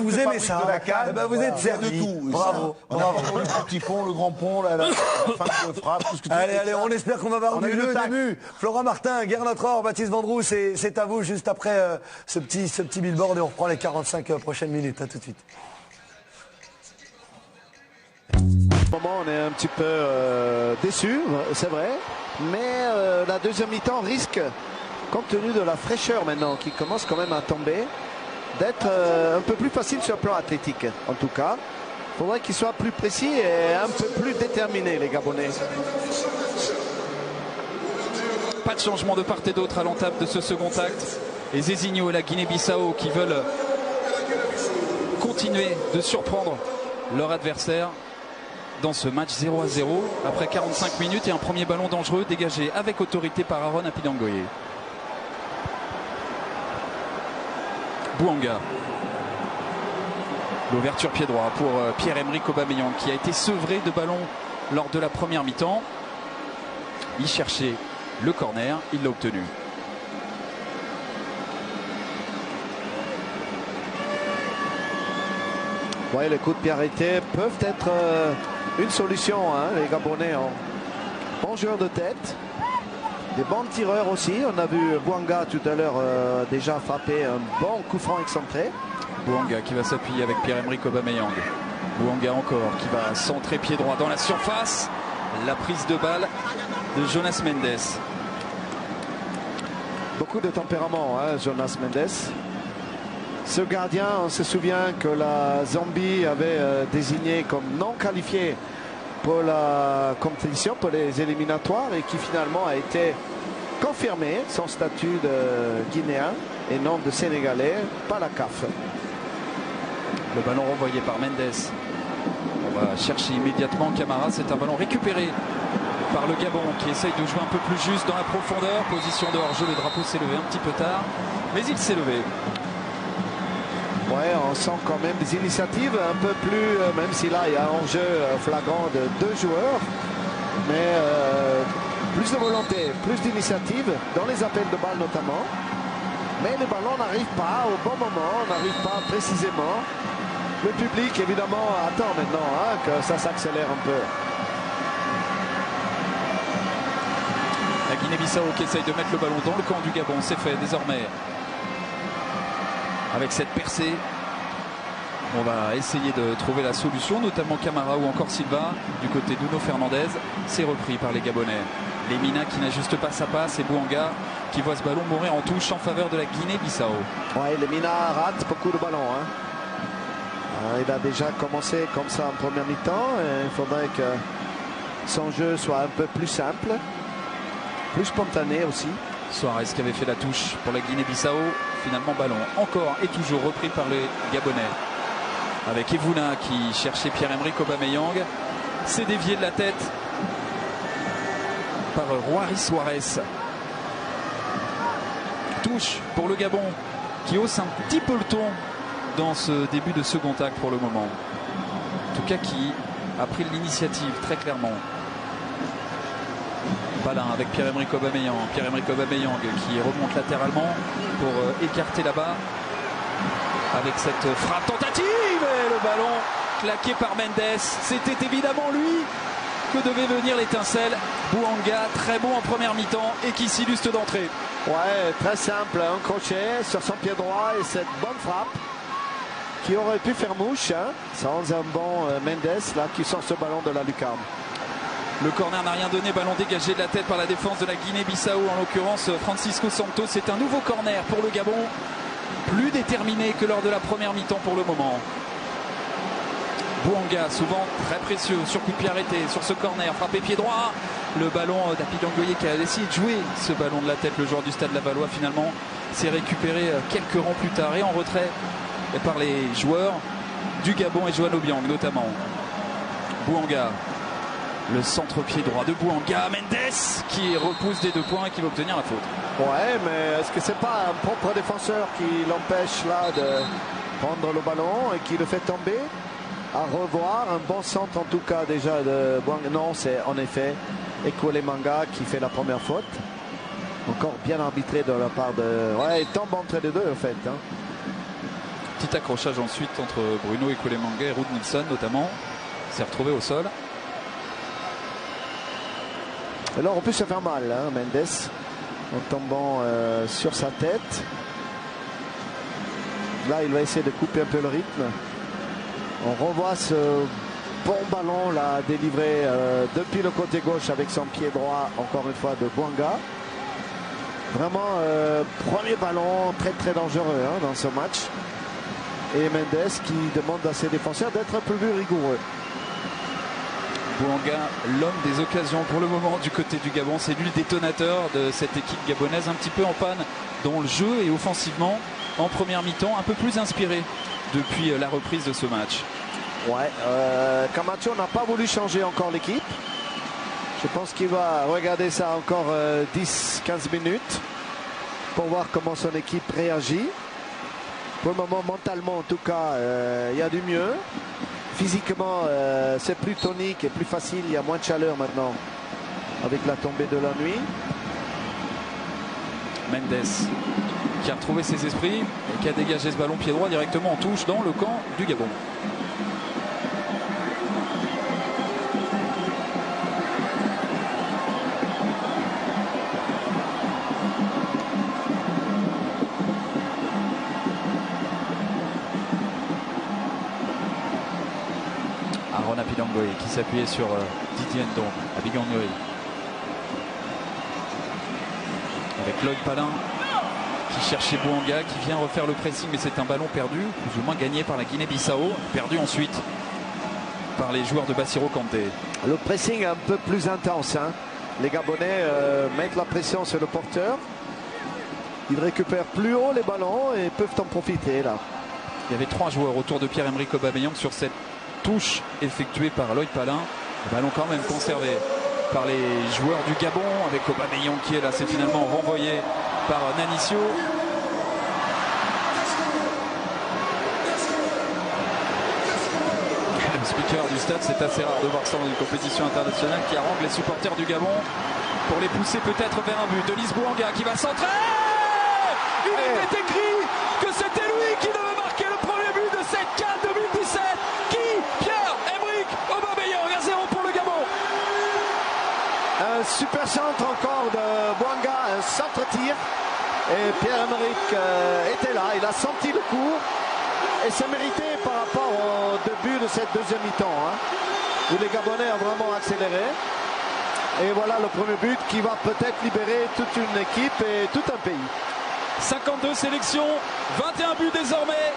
Vous aimez ça. Eh ben, vous êtes servi. Bravo. Le petit pont, le grand pont, la fin de frappe, tout ce que tu veux. Allez, on espère qu'on va avoir du le début. Florent Martin, Guerre Notre-Or, Baptiste Vendroux, c'est à vous juste après ce petit billboard et on reprend les 45 prochaines minutes. À tout de suite. Moment, on est un petit peu déçu, c'est vrai, mais la deuxième mi-temps risque, compte tenu de la fraîcheur maintenant qui commence quand même à tomber, d'être un peu plus facile sur le plan athlétique. En tout cas, il faudrait qu'ils soient plus précis et un peu plus déterminés, les Gabonais. Pas de changement de part et d'autre à l'entame de ce second acte. Et Zezinho et la Guinée-Bissau qui veulent continuer de surprendre leur adversaire dans ce match 0-0 après 45 minutes et un premier ballon dangereux dégagé avec autorité par Aaron Apidangoye. Bouanga. L'ouverture pied droit pour Pierre-Emerick Aubameyang qui a été sevré de ballon lors de la première mi-temps. Il cherchait le corner, il l'a obtenu. Ouais, les coups de pied arrêtés peuvent être une solution, hein. Les Gabonais ont bons joueurs de tête, des bons tireurs aussi. On a vu Bouanga tout à l'heure déjà frapper un bon coup franc excentré. Bouanga qui va s'appuyer avec Pierre-Emerick Aubameyang. Bouanga encore qui va centrer pied droit dans la surface. La prise de balle de Jonas Mendes. Beaucoup de tempérament, hein, Jonas Mendes. Ce gardien, on se souvient que la Zambie avait désigné comme non qualifié pour la compétition, pour les éliminatoires, et qui finalement a été confirmé son statut de Guinéen et non de Sénégalais par la CAF. Le ballon renvoyé par Mendes. On va chercher immédiatement Camara. C'est un ballon récupéré par le Gabon qui essaye de jouer un peu plus juste dans la profondeur. Position de hors-jeu, le drapeau s'est levé un petit peu tard, mais il s'est levé. Ouais, on sent quand même des initiatives un peu plus, même si là il y a un enjeu flagrant de 2 joueurs, mais plus de volonté, plus d'initiative dans les appels de balles notamment. Mais le ballon n'arrive pas au bon moment, n'arrive pas précisément. Le public évidemment attend maintenant que ça s'accélère un peu. La Guinée-Bissau qui essaye de mettre le ballon dans le camp du Gabon, c'est fait désormais. Avec cette percée, on va essayer de trouver la solution, notamment Camara ou encore Silva. Du côté d'Uno Fernandez, c'est repris par les Gabonais. Lemina qui n'ajuste pas sa passe et Bouanga qui voit ce ballon mourir en touche en faveur de la Guinée-Bissau. Ouais, Lemina rate beaucoup de ballons. Il a déjà commencé comme ça en première mi-temps. Il faudrait que son jeu soit un peu plus simple, plus spontané aussi. Suarez qui avait fait la touche pour la Guinée-Bissau. Finalement ballon encore et toujours repris par les Gabonais. Avec Evuna qui cherchait Pierre-Emerick Aubameyang. C'est dévié de la tête par Roari Suarez. Touche pour le Gabon qui hausse un petit peu le ton dans ce début de second acte pour le moment. En tout cas qui a pris l'initiative très clairement. Balin avec Pierre-Emerick Aubameyang. Pierre-Emerick Aubameyang qui remonte latéralement pour écarter là-bas avec cette frappe tentative et le ballon claqué par Mendes. C'était évidemment lui que devait venir l'étincelle. Bouanga très bon en première mi-temps et qui s'illustre d'entrée. Ouais, très simple, un crochet sur son pied droit et cette bonne frappe. qui aurait pu faire mouche, hein, sans un bon Mendes là qui sort ce ballon de la lucarne. Le corner n'a rien donné, ballon dégagé de la tête par la défense de la Guinée-Bissau, en l'occurrence Francisco Santos. C'est un nouveau corner pour le Gabon, plus déterminé que lors de la première mi-temps pour le moment. Bouanga, souvent très précieux, sur coup de pied arrêté, sur ce corner, frappé pied droit. Le ballon d'Apidangoye qui a essayé de jouer ce ballon de la tête, le joueur du Stade Lavallois, finalement s'est récupéré quelques rangs plus tard et en retrait par les joueurs du Gabon et Johan Obiang notamment. Bouanga. Le centre-pied droit de Bouanga, Mendes qui repousse des 2 points et qui va obtenir la faute. Ouais, mais est-ce que c'est pas un propre défenseur qui l'empêche là de prendre le ballon et qui le fait tomber? À revoir, un bon centre en tout cas déjà de Bouanga. Non, c'est en effet Ekole Manga qui fait la première faute. Encore bien arbitré de la part de... Ouais, il tombe entre les deux en fait. Hein. Petit accrochage ensuite entre Bruno Ekole Manga et Ruud Nilsson notamment. S'est retrouvé au sol. Alors on peut se faire mal, hein, Mendes, en tombant sur sa tête. Là, il va essayer de couper un peu le rythme. On revoit ce bon ballon là délivré depuis le côté gauche avec son pied droit, encore une fois, de Bouanga. Vraiment, premier ballon très très dangereux hein, dans ce match. Et Mendes qui demande à ses défenseurs d'être un peu plus rigoureux. Bouanga, l'homme des occasions pour le moment du côté du Gabon, c'est lui le détonateur de cette équipe gabonaise, un petit peu en panne dans le jeu et offensivement en première mi-temps, un peu plus inspiré depuis la reprise de ce match. Ouais, Camacho n'a pas voulu changer encore l'équipe. Je pense qu'il va regarder ça encore 10-15 minutes pour voir comment son équipe réagit. Pour le moment, mentalement en tout cas, il y a du mieux. Physiquement, c'est plus tonique et plus facile. Il y a moins de chaleur maintenant avec la tombée de la nuit. Mendes qui a retrouvé ses esprits et qui a dégagé ce ballon pied droit directement en touche dans le camp du Gabon. Aaron Apidangoye qui s'appuyait sur Didier Ndong, Apidangoye. Avec Lloyd Palin qui cherchait Bouanga, qui vient refaire le pressing, mais c'est un ballon perdu, plus ou moins gagné par la Guinée-Bissau, perdu ensuite par les joueurs de Bassirou Kanté. Le pressing est un peu plus intense. Hein. Les Gabonais mettent la pression sur le porteur. Ils récupèrent plus haut les ballons et peuvent en profiter là. Il y avait 3 joueurs autour de Pierre-Emerick Aubameyang sur cette touche effectuée par Lloyd Palin. Le ballon quand même conservé par les joueurs du Gabon avec Aubameyang qui est là, c'est finalement renvoyé par Nanicio. Le speaker du stade, c'est assez rare de voir ça dans une compétition internationale, qui harangue les supporters du Gabon pour les pousser peut-être vers un but. Denis Bouanga qui va centrer. Il était écrit que c'était lui qui devait marquer le premier but de cette CAN 2017. Qui? Pierre-Emerick Aubameyang, 1-0 pour le Gabon. Un super centre encore de Bouanga, un centre-tir. Et Pierre-Emerick était là, il a senti le coup. Et c'est mérité par rapport au début de cette deuxième mi-temps, hein, où les Gabonais ont vraiment accéléré. Et voilà le premier but qui va peut-être libérer toute une équipe et tout un pays. 52 sélections, 21 buts désormais.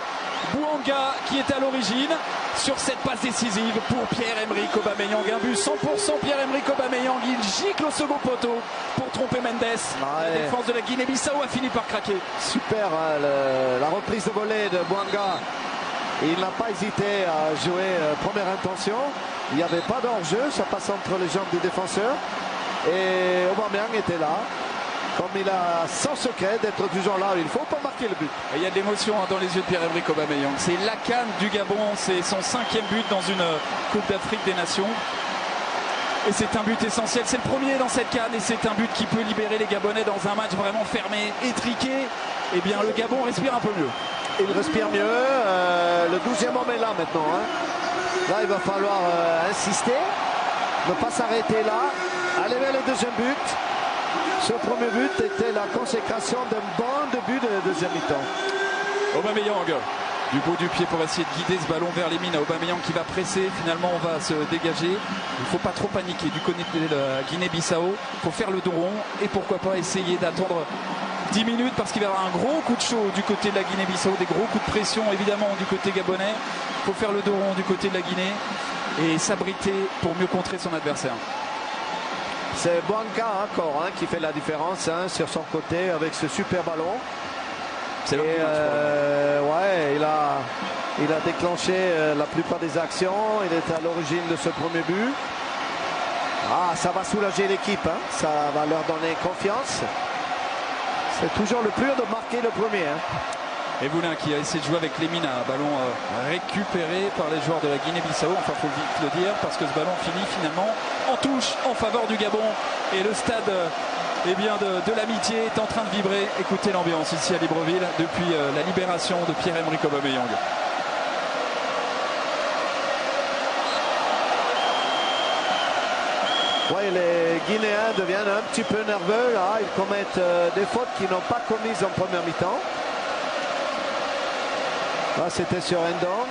Bouanga qui est à l'origine sur cette passe décisive pour Pierre-Emerick Aubameyang. Un but 100% Pierre-Emerick Aubameyang. Il gicle au second poteau pour tromper Mendes. La défense de la Guinée-Bissau a fini par craquer. Super, hein, la reprise de volée de Bouanga. Il n'a pas hésité à jouer première intention. Il n'y avait pas d'hors-jeu, ça passe entre les jambes du défenseur. Et Aubameyang était là. Comme il a sans secret d'être toujours là, il ne faut pas marquer le but. Et il y a de l'émotion dans les yeux de Pierre-Emerick Aubameyang. C'est la CAN du Gabon, c'est son 5e but dans une Coupe d'Afrique des Nations. Et c'est un but essentiel, c'est le premier dans cette CAN et c'est un but qui peut libérer les Gabonais dans un match vraiment fermé, étriqué. Eh bien le Gabon respire un peu mieux. Il respire mieux, le 12e homme est là maintenant. Hein. Là il va falloir insister, ne pas s'arrêter là, aller vers le deuxième but. Ce premier but était la consécration d'un bon début de deuxième mi-temps. Aubameyang du bout du pied pour essayer de guider ce ballon vers Lemina. Aubameyang qui va presser, finalement on va se dégager. Il ne faut pas trop paniquer du côté de la Guinée-Bissau. Il faut faire le dos rond et pourquoi pas essayer d'attendre 10 minutes parce qu'il va y avoir un gros coup de chaud du côté de la Guinée-Bissau, des gros coups de pression évidemment du côté gabonais. Il faut faire le dos rond du côté de la Guinée et s'abriter pour mieux contrer son adversaire. C'est Bouanga encore qui fait la différence sur son côté avec ce super ballon. C'est ouais, il a déclenché la plupart des actions. Il est à l'origine de ce premier but. Ah, ça va soulager l'équipe. Ça va leur donner confiance. C'est toujours le plus dur de marquer le premier. Et Boulin qui a essayé de jouer avec Lemina, ballon récupéré par les joueurs de la Guinée-Bissau, enfin faut vite le dire, parce que ce ballon finit finalement en touche en faveur du Gabon. Et le stade de l'amitié est en train de vibrer. Écoutez l'ambiance ici à Libreville depuis la libération de Pierre-Emerick Aubameyang. Ouais, les Guinéens deviennent un petit peu nerveux là. Ils commettent des fautes qu'ils n'ont pas commises en première mi-temps. Là, c'était sur Ndong.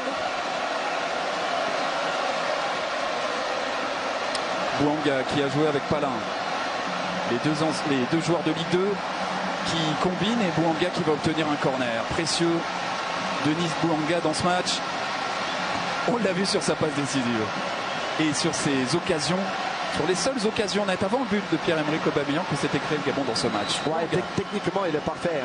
Bouanga qui a joué avec Palin. Les deux joueurs de Ligue 2 qui combinent et Bouanga qui va obtenir un corner. Précieux Denis Bouanga dans ce match. On l'a vu sur sa passe décisive. Et sur ses occasions, sur les seules occasions nettes avant le but de Pierre-Emerick Aubameyang que s'était créé le Gabon dans ce match. Ouais, techniquement, il est parfait.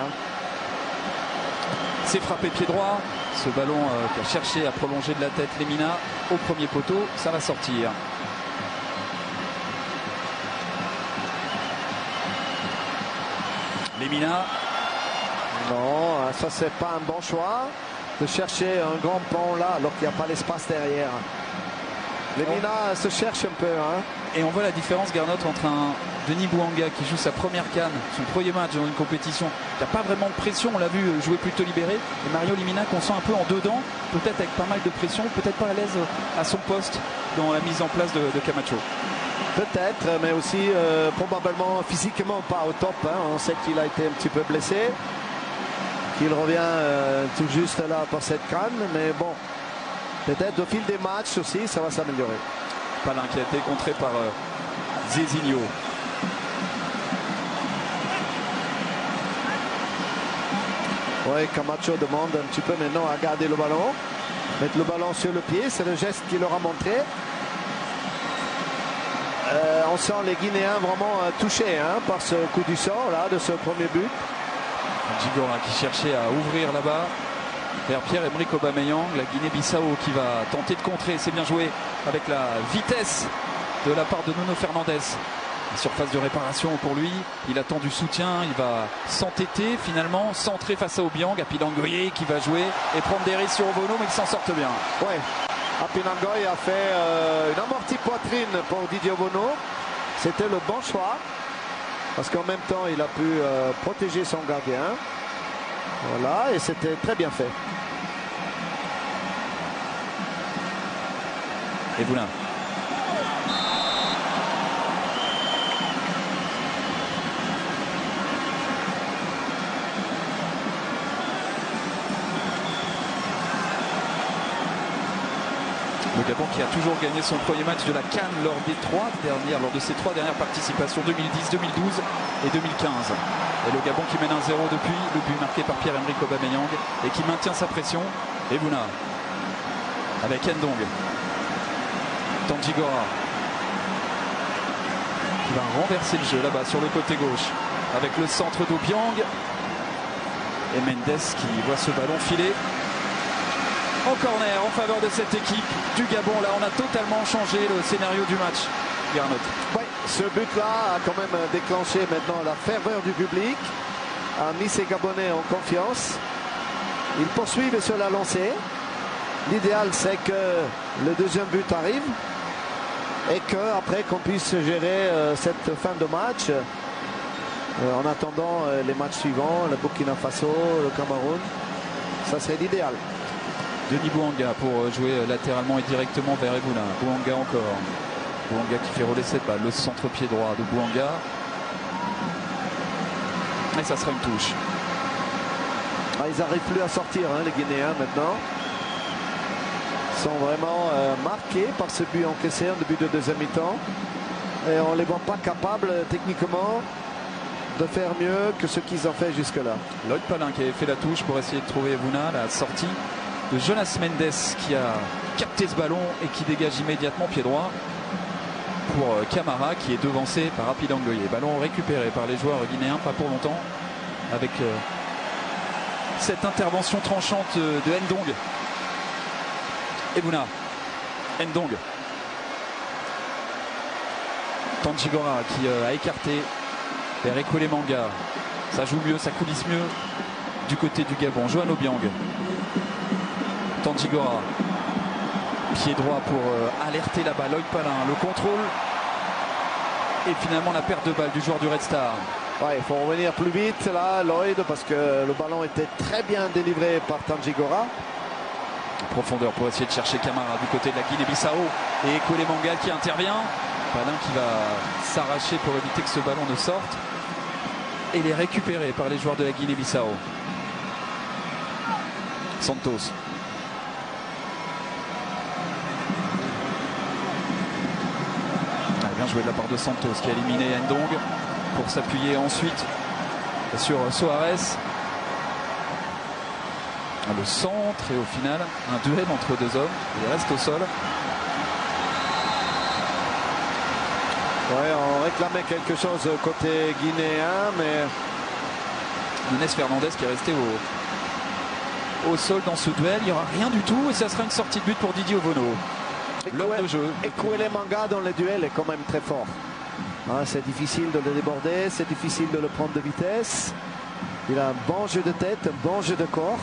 C'est frappé pied droit. Ce ballon qui a cherché à prolonger de la tête Lemina au premier poteau, ça va sortir. Lemina. Non, ça c'est pas un bon choix de chercher un grand pont là alors qu'il n'y a pas l'espace derrière. Lemina se cherche un peu. Et on voit la différence, Garnot, entre un Denis Bouanga qui joue sa première CAN, son premier match dans une compétition, qui n'a pas vraiment de pression, on l'a vu jouer plutôt libéré, et Mario Lemina qu'on sent un peu en dedans, peut-être avec pas mal de pression, peut-être pas à l'aise à son poste dans la mise en place de Camacho. Peut-être, mais aussi probablement physiquement pas au top. On sait qu'il a été un petit peu blessé, qu'il revient tout juste là pour cette CAN, mais bon, peut-être au fil des matchs aussi, ça va s'améliorer. Palin qui a été contré par Zezinho. Oui, Camacho demande un petit peu maintenant à garder le ballon, mettre le ballon sur le pied, c'est le geste qu'il leur a montré. On sent les Guinéens vraiment touchés par ce coup du sort là, de ce premier but. Djigora qui cherchait à ouvrir là-bas vers Pierre-Emerick Aubameyang, la Guinée-Bissau qui va tenter de contrer, c'est bien joué avec la vitesse de la part de Nuno Fernandes. La surface de réparation pour lui, il attend du soutien, il va s'entêter finalement, centrer face à Obiang, Apinangoye qui va jouer et prendre des risques sur Obono, mais il s'en sortent bien. Ouais, Apinangoye a fait une amortie poitrine pour Didier Obono, c'était le bon choix, parce qu'en même temps il a pu protéger son gardien. Voilà, et c'était très bien fait. Et Boulin. Le Gabon qui a toujours gagné son premier match de la CAN lors de ses trois dernières participations 2010, 2012 et 2015. Et le Gabon qui mène 1-0 depuis, le but marqué par Pierre-Emerick Aubameyang et qui maintient sa pression. Et Bouna avec Ndong. Tandjigora qui va renverser le jeu là-bas sur le côté gauche avec le centre d'Obiang et Mendes qui voit ce ballon filer en corner en faveur de cette équipe du Gabon. Là on a totalement changé le scénario du match, Garnot. Oui, ce but-là a quand même déclenché maintenant la ferveur du public, a mis ces Gabonais en confiance. Ils poursuivent sur la lancée. L'idéal c'est que le deuxième but arrive et qu'après qu'on puisse gérer cette fin de match en attendant les matchs suivants, le Burkina Faso, le Cameroun. Ça serait l'idéal. Denis Bouanga pour jouer latéralement et directement vers Ebouna. Bouanga encore. Bouanga qui fait rouler cette balle. Le centre-pied droit de Bouanga. Et ça sera une touche. Ils n'arrivent plus à sortir, hein, les Guinéens maintenant. Ils sont vraiment marqués par ce but encaissé en début de deuxième mi-temps. Et on ne les voit pas capables techniquement de faire mieux que ce qu'ils ont fait jusque-là. Lloyd Palin qui avait fait la touche pour essayer de trouver Evuna, la sortie de Jonas Mendes qui a capté ce ballon et qui dégage immédiatement pied droit pour Camara qui est devancé par Happy Dangoye. Ballon récupéré par les joueurs guinéens, pas pour longtemps, avec cette intervention tranchante de Ndong. Evuna, Ndong. Tanjigora qui a écarté vers Ekole Manga. Ça joue mieux, ça coulisse mieux du côté du Gabon. Johan Obiang. Tanjigora. Pied droit pour alerter là-bas Lloyd Palin. Le contrôle. Et finalement la perte de balle du joueur du Red Star. Ouais, il faut revenir plus vite là, Lloyd, parce que le ballon était très bien délivré par Tanjigora. Profondeur pour essayer de chercher Camara du côté de la Guinée-Bissau. Et Ekole Manga qui intervient. Palin qui va s'arracher pour éviter que ce ballon ne sorte. Et il est récupéré par les joueurs de la Guinée-Bissau. Santos. Bien joué de la part de Santos qui a éliminé Ndong pour s'appuyer ensuite sur Soares. Le centre et au final un duel entre deux hommes. Il reste au sol. Ouais, on réclamait quelque chose côté guinéen, mais Nunes Fernandez qui est resté au sol dans ce duel. Il n'y aura rien du tout et ça sera une sortie de but pour Didier Ovono. L'homme de jeu. Ekole Manga dans le duel est quand même très fort. Hein, c'est difficile de le déborder, c'est difficile de le prendre de vitesse. Il a un bon jeu de tête, un bon jeu de corps.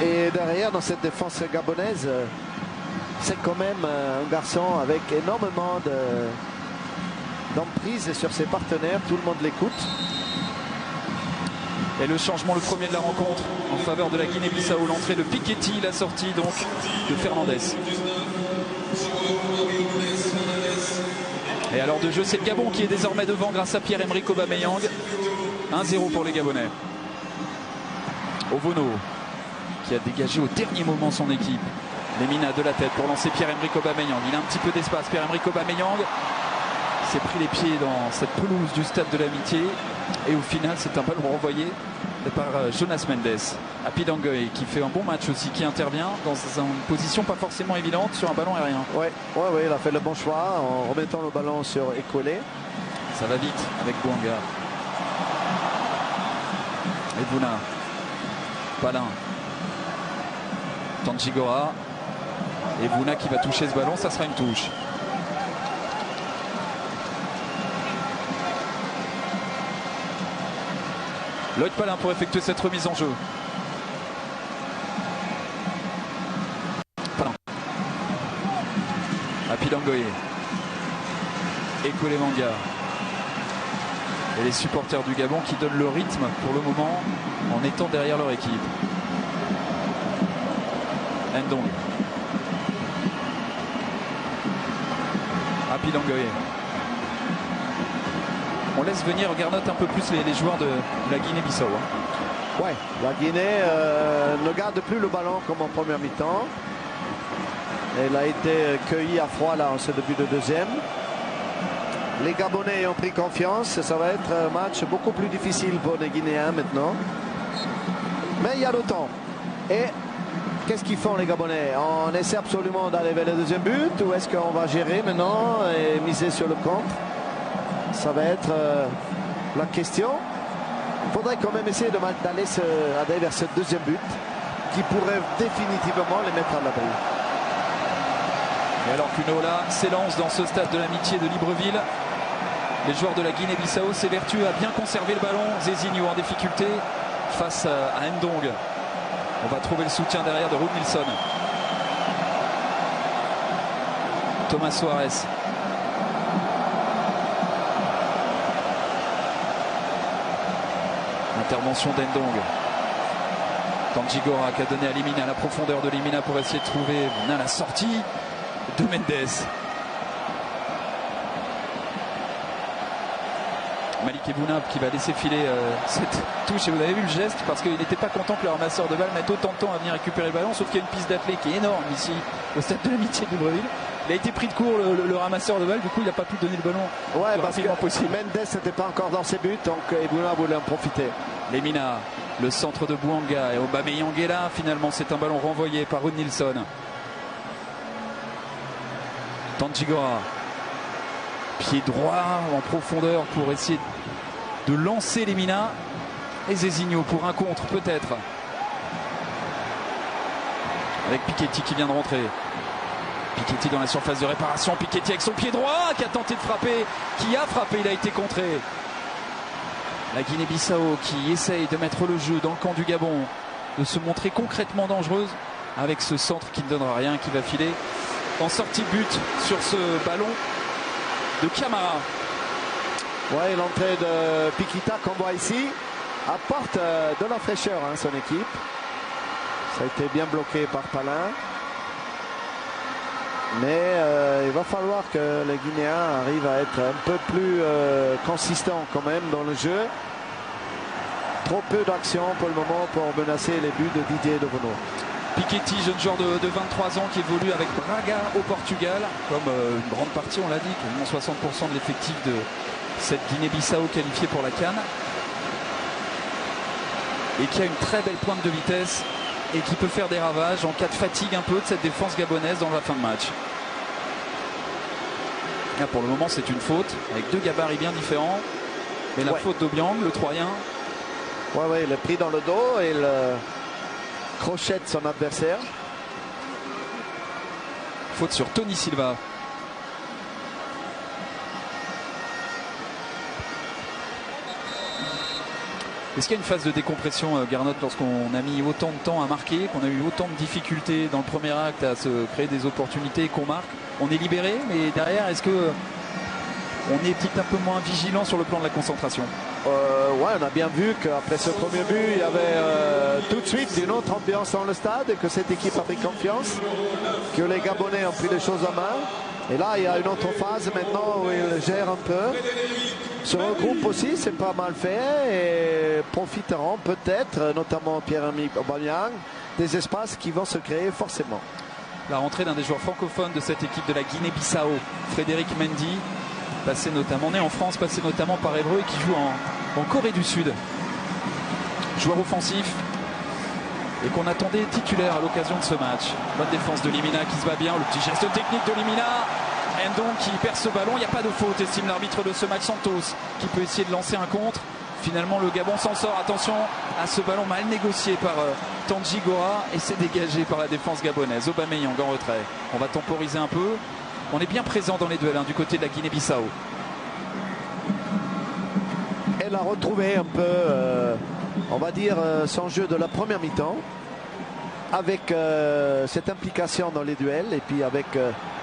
Et derrière, dans cette défense gabonaise, c'est quand même un garçon avec énormément d'emprise sur ses partenaires. Tout le monde l'écoute. Et le changement, le premier de la rencontre en faveur de la Guinée-Bissau, l'entrée de Piketty, la sortie donc de Fernandez. Et alors de jeu, c'est le Gabon qui est désormais devant grâce à Pierre-Emerick Aubameyang. 1-0 pour les Gabonais. Ovono qui a dégagé au dernier moment son équipe. Lemina de la tête pour lancer Pierre-Emerick Aubameyang. Il a un petit peu d'espace. Pierre-Emerick Aubameyang s'est pris les pieds dans cette pelouse du stade de l'Amitié. Et au final, c'est un ballon renvoyé par Jonas Mendes. Happy Dangoye qui fait un bon match aussi, qui intervient dans une position pas forcément évidente sur un ballon aérien. Ouais, il a fait le bon choix en remettant le ballon sur Ekole. Ça va vite avec Bouanga. Evuna. Palin. Tanjigora. Evuna qui va toucher ce ballon, ça sera une touche. Lloyd Palin pour effectuer cette remise en jeu. Palin. Happy Dangoye. Ekole Manga. Et les supporters du Gabon qui donnent le rythme pour le moment en étant derrière leur équipe. Ndong. Happy Dangoye. On laisse venir, regarde un peu plus les joueurs de la Guinée-Bissau. Hein. Ouais, la Guinée ne garde plus le ballon comme en première mi-temps. Elle a été cueillie à froid là en ce début de deuxième. Les Gabonais ont pris confiance. Ça va être un match beaucoup plus difficile pour les Guinéens maintenant. Mais il y a le temps. Et qu'est-ce qu'ils font les Gabonais? On essaie absolument d'aller vers le deuxième but ou est-ce qu'on va gérer maintenant et miser sur le contre? Ça va être la question. Il faudrait quand même essayer d'aller vers ce deuxième but qui pourrait définitivement les mettre à l'abri. Et alors qu'Unola s'élance dans ce stade de l'Amitié de Libreville, les joueurs de la Guinée-Bissau s'évertuent à bien conserver le ballon. Zezinho en difficulté face à Ndong. On va trouver le soutien derrière de Ruud Nilsson. Thomas Soares. Intervention d'Ndong. Tanjigora qui a donné à Lemina, la profondeur de Lemina pour essayer de trouver la sortie de Mendes. Malik Ebounab qui va laisser filer cette touche, et vous avez vu le geste, parce qu'il n'était pas content que le ramasseur de balles mette autant de temps à venir récupérer le ballon, sauf qu'il y a une piste d'athlée qui est énorme ici au stade de l'Amitié de Libreville. Il a été pris de court le ramasseur de balles, du coup il n'a pas pu donner le ballon le parce que rapidement possible. Mendes n'était pas encore dans ses buts, donc Ebounab voulait en profiter. Lemina, le centre de Bouanga, et Aubameyang est là, finalement c'est un ballon renvoyé par Ruud Nilsson. Tanjigora, pied droit en profondeur pour essayer de lancer Lemina, et Zezinho pour un contre peut-être, avec Piketty qui vient de rentrer. Piketty dans la surface de réparation, Piketty avec son pied droit qui a tenté de frapper, qui a frappé, il a été contré. La Guinée-Bissau qui essaye de mettre le jeu dans le camp du Gabon, de se montrer concrètement dangereuse avec ce centre qui ne donnera rien, qui va filer en sortie de but sur ce ballon de Camara. Ouais, l'entrée de Pikita qu'on voit ici apporte de la fraîcheur à son équipe. Ça a été bien bloqué par Palin. Mais il va falloir que les Guinéens arrivent à être un peu plus consistants quand même dans le jeu. Trop peu d'actions pour le moment pour menacer les buts de Didier Devenot. Piketty, jeune joueur de 23 ans qui évolue avec Braga au Portugal, comme une grande partie, on l'a dit, quasiment 60% de l'effectif de cette Guinée-Bissau qualifiée pour la CAN. Et qui a une très belle pointe de vitesse et qui peut faire des ravages en cas de fatigue un peu de cette défense gabonaise dans la fin de match. Là, pour le moment, c'est une faute avec deux gabarits bien différents. Mais la faute d'Obiang, le Troyen. Ouais, il est pris dans le dos et il crochette son adversaire. Faute sur Tony Silva. Est-ce qu'il y a une phase de décompression, Garnot, lorsqu'on a mis autant de temps à marquer, qu'on a eu autant de difficultés dans le premier acte à se créer des opportunités, qu'on marque? On est libéré, mais derrière, est-ce que on est peut-être un peu moins vigilant sur le plan de la concentration? Ouais, on a bien vu qu'après ce premier but, il y avait tout de suite une autre ambiance dans le stade et que cette équipe a pris confiance, que les Gabonais ont pris les choses en main. Et là, il y a une autre phase maintenant où ils gèrent un peu. Se regroupent aussi, c'est pas mal fait et profiteront peut-être, notamment Pierre-Emerick Aubameyang, des espaces qui vont se créer forcément. La rentrée d'un des joueurs francophones de cette équipe de la Guinée-Bissau, Frédéric Mendy, né en France, passé notamment par Évreux et qui joue en Corée du Sud. Joueur offensif et qu'on attendait titulaire à l'occasion de ce match. Bonne défense de Limina qui se bat bien, le petit geste technique de Limina. Ndong qui perd ce ballon, il n'y a pas de faute, estime l'arbitre de ce match, Santos, qui peut essayer de lancer un contre. Finalement le Gabon s'en sort, attention à ce ballon mal négocié par Tanjigora et c'est dégagé par la défense gabonaise. Aubameyang en retrait, on va temporiser un peu. On est bien présent dans les duels du côté de la Guinée-Bissau. Elle a retrouvé un peu, on va dire, son jeu de la première mi-temps, avec cette implication dans les duels et puis avec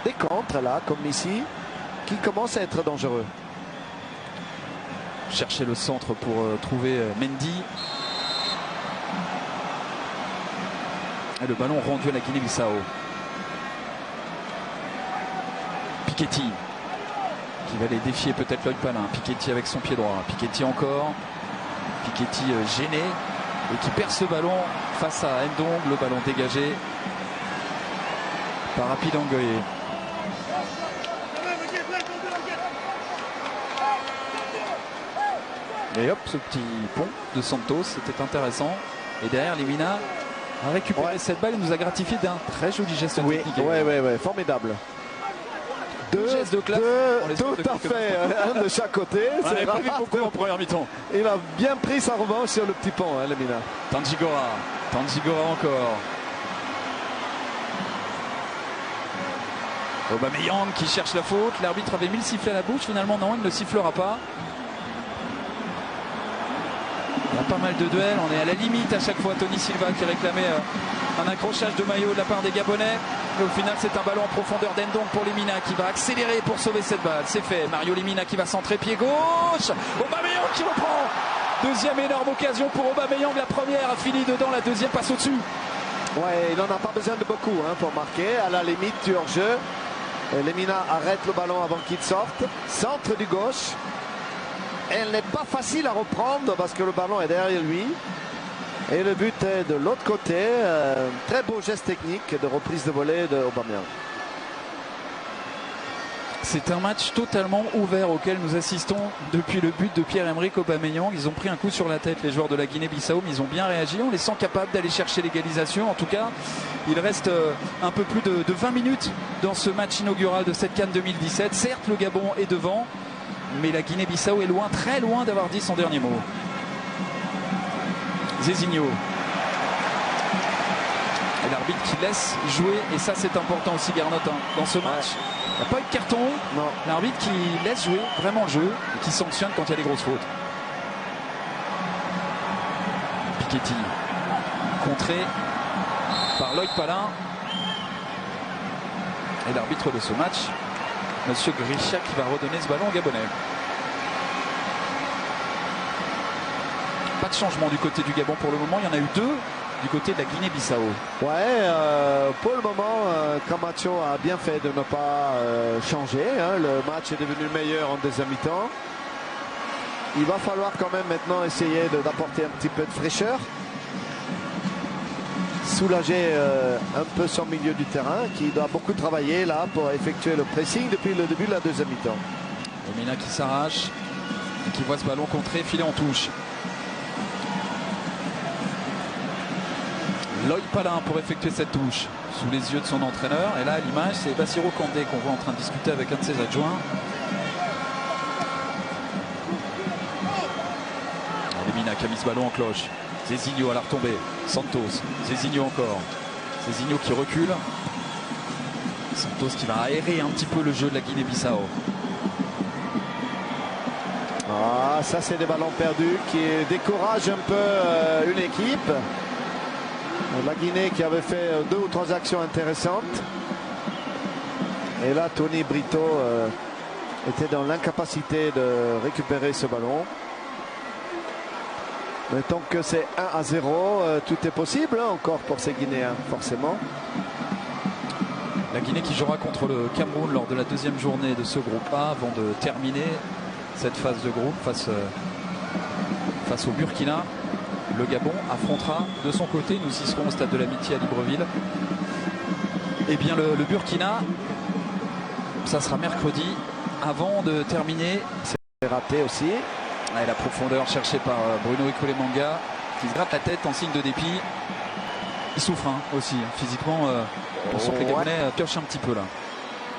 des contres là, comme ici, qui commencent à être dangereux. Chercher le centre pour trouver Mendy. Et le ballon rendu à la Guinée-Bissau. Piketty qui va aller défier peut-être Loïc Palin. Piketty avec son pied droit. Piketty encore. Piketty gêné et qui perd ce ballon face à Ndong. Le ballon dégagé par Rapide Angoye. Et hop, ce petit pont de Santos, c'était intéressant. Et derrière, Limina a récupéré cette balle et nous a gratifié d'un très joli geste technique. Oui, formidable. Deux gestes de classe. Tout à fait, un de chaque côté. On n'avait pas vu beaucoup en première mi-temps. Il a bien pris sa revanche sur le petit pont, Limina. Tanjigora encore. Aubameyang qui cherche la faute. L'arbitre avait mis le sifflet à la bouche. Finalement, non, il ne sifflera pas. Il y a pas mal de duels, on est à la limite à chaque fois. Tony Silva qui réclamait un accrochage de maillot de la part des Gabonais. Et au final, c'est un ballon en profondeur d'Ndong pour Limina qui va accélérer pour sauver cette balle. C'est fait. Mario Limina qui va centrer pied gauche. Aubameyang qui reprend. Deuxième énorme occasion pour Aubameyang. La première a fini dedans, la deuxième passe au-dessus. Ouais, il n'en a pas besoin de beaucoup pour marquer. À la limite du hors-jeu. Limina arrête le ballon avant qu'il sorte. Centre du gauche. Elle n'est pas facile à reprendre parce que le ballon est derrière lui. Et le but est de l'autre côté. Très beau geste technique de reprise de volée de Aubameyang. C'est un match totalement ouvert auquel nous assistons depuis le but de Pierre-Emerick Aubameyang. Ils ont pris un coup sur la tête, les joueurs de la Guinée-Bissau, mais ils ont bien réagi. On les sent capables d'aller chercher l'égalisation. En tout cas, il reste un peu plus de 20 minutes dans ce match inaugural de cette CAN 2017. Certes, le Gabon est devant, mais la Guinée-Bissau est loin, très loin d'avoir dit son dernier mot. Zezinho. Et l'arbitre qui laisse jouer, et ça c'est important aussi, Garnot, hein, dans ce match. Il n'y a pas eu de carton. Non. L'arbitre qui laisse jouer vraiment le jeu et qui sanctionne quand il y a des grosses fautes. Piketty, contré par Loïc Palin. Et l'arbitre de ce match, Monsieur Grisha, qui va redonner ce ballon au Gabonais. Pas de changement du côté du Gabon pour le moment. Il y en a eu 2 du côté de la Guinée-Bissau. Ouais, pour le moment, Camacho a bien fait de ne pas changer. Hein. Le match est devenu meilleur en deuxième mi-temps. Il va falloir quand même maintenant essayer d'apporter un petit peu de fraîcheur. Soulager un peu son milieu du terrain qui doit beaucoup travailler là pour effectuer le pressing depuis le début de la deuxième mi-temps. Lemina qui s'arrache et qui voit ce ballon contré filer en touche. Loïc Palin pour effectuer cette touche sous les yeux de son entraîneur. Et là, à l'image, c'est Bassirou Kandé qu'on voit en train de discuter avec un de ses adjoints. Lemina qui a mis ce ballon en cloche. Zezinho à la retombée. Santos. Zezinho encore. Zezinho qui recule. Santos qui va aérer un petit peu le jeu de la Guinée-Bissau. Ah, ça c'est des ballons perdus qui découragent un peu une équipe. La Guinée qui avait fait 2 ou 3 actions intéressantes. Et là, Tony Brito était dans l'incapacité de récupérer ce ballon. Mais tant que c'est 1-0, tout est possible hein, encore pour ces Guinéens, forcément. La Guinée qui jouera contre le Cameroun lors de la deuxième journée de ce groupe A avant de terminer cette phase de groupe face au Burkina. Le Gabon affrontera de son côté, nous y serons au stade de l'Amitié à Libreville, et bien le Burkina, ça sera mercredi avant de terminer. C'est raté aussi. Et la profondeur cherchée par Bruno Ikulemanga qui se gratte la tête en signe de dépit. Il souffre hein, aussi physiquement. On sent que les Gabonais piochent un petit peu là.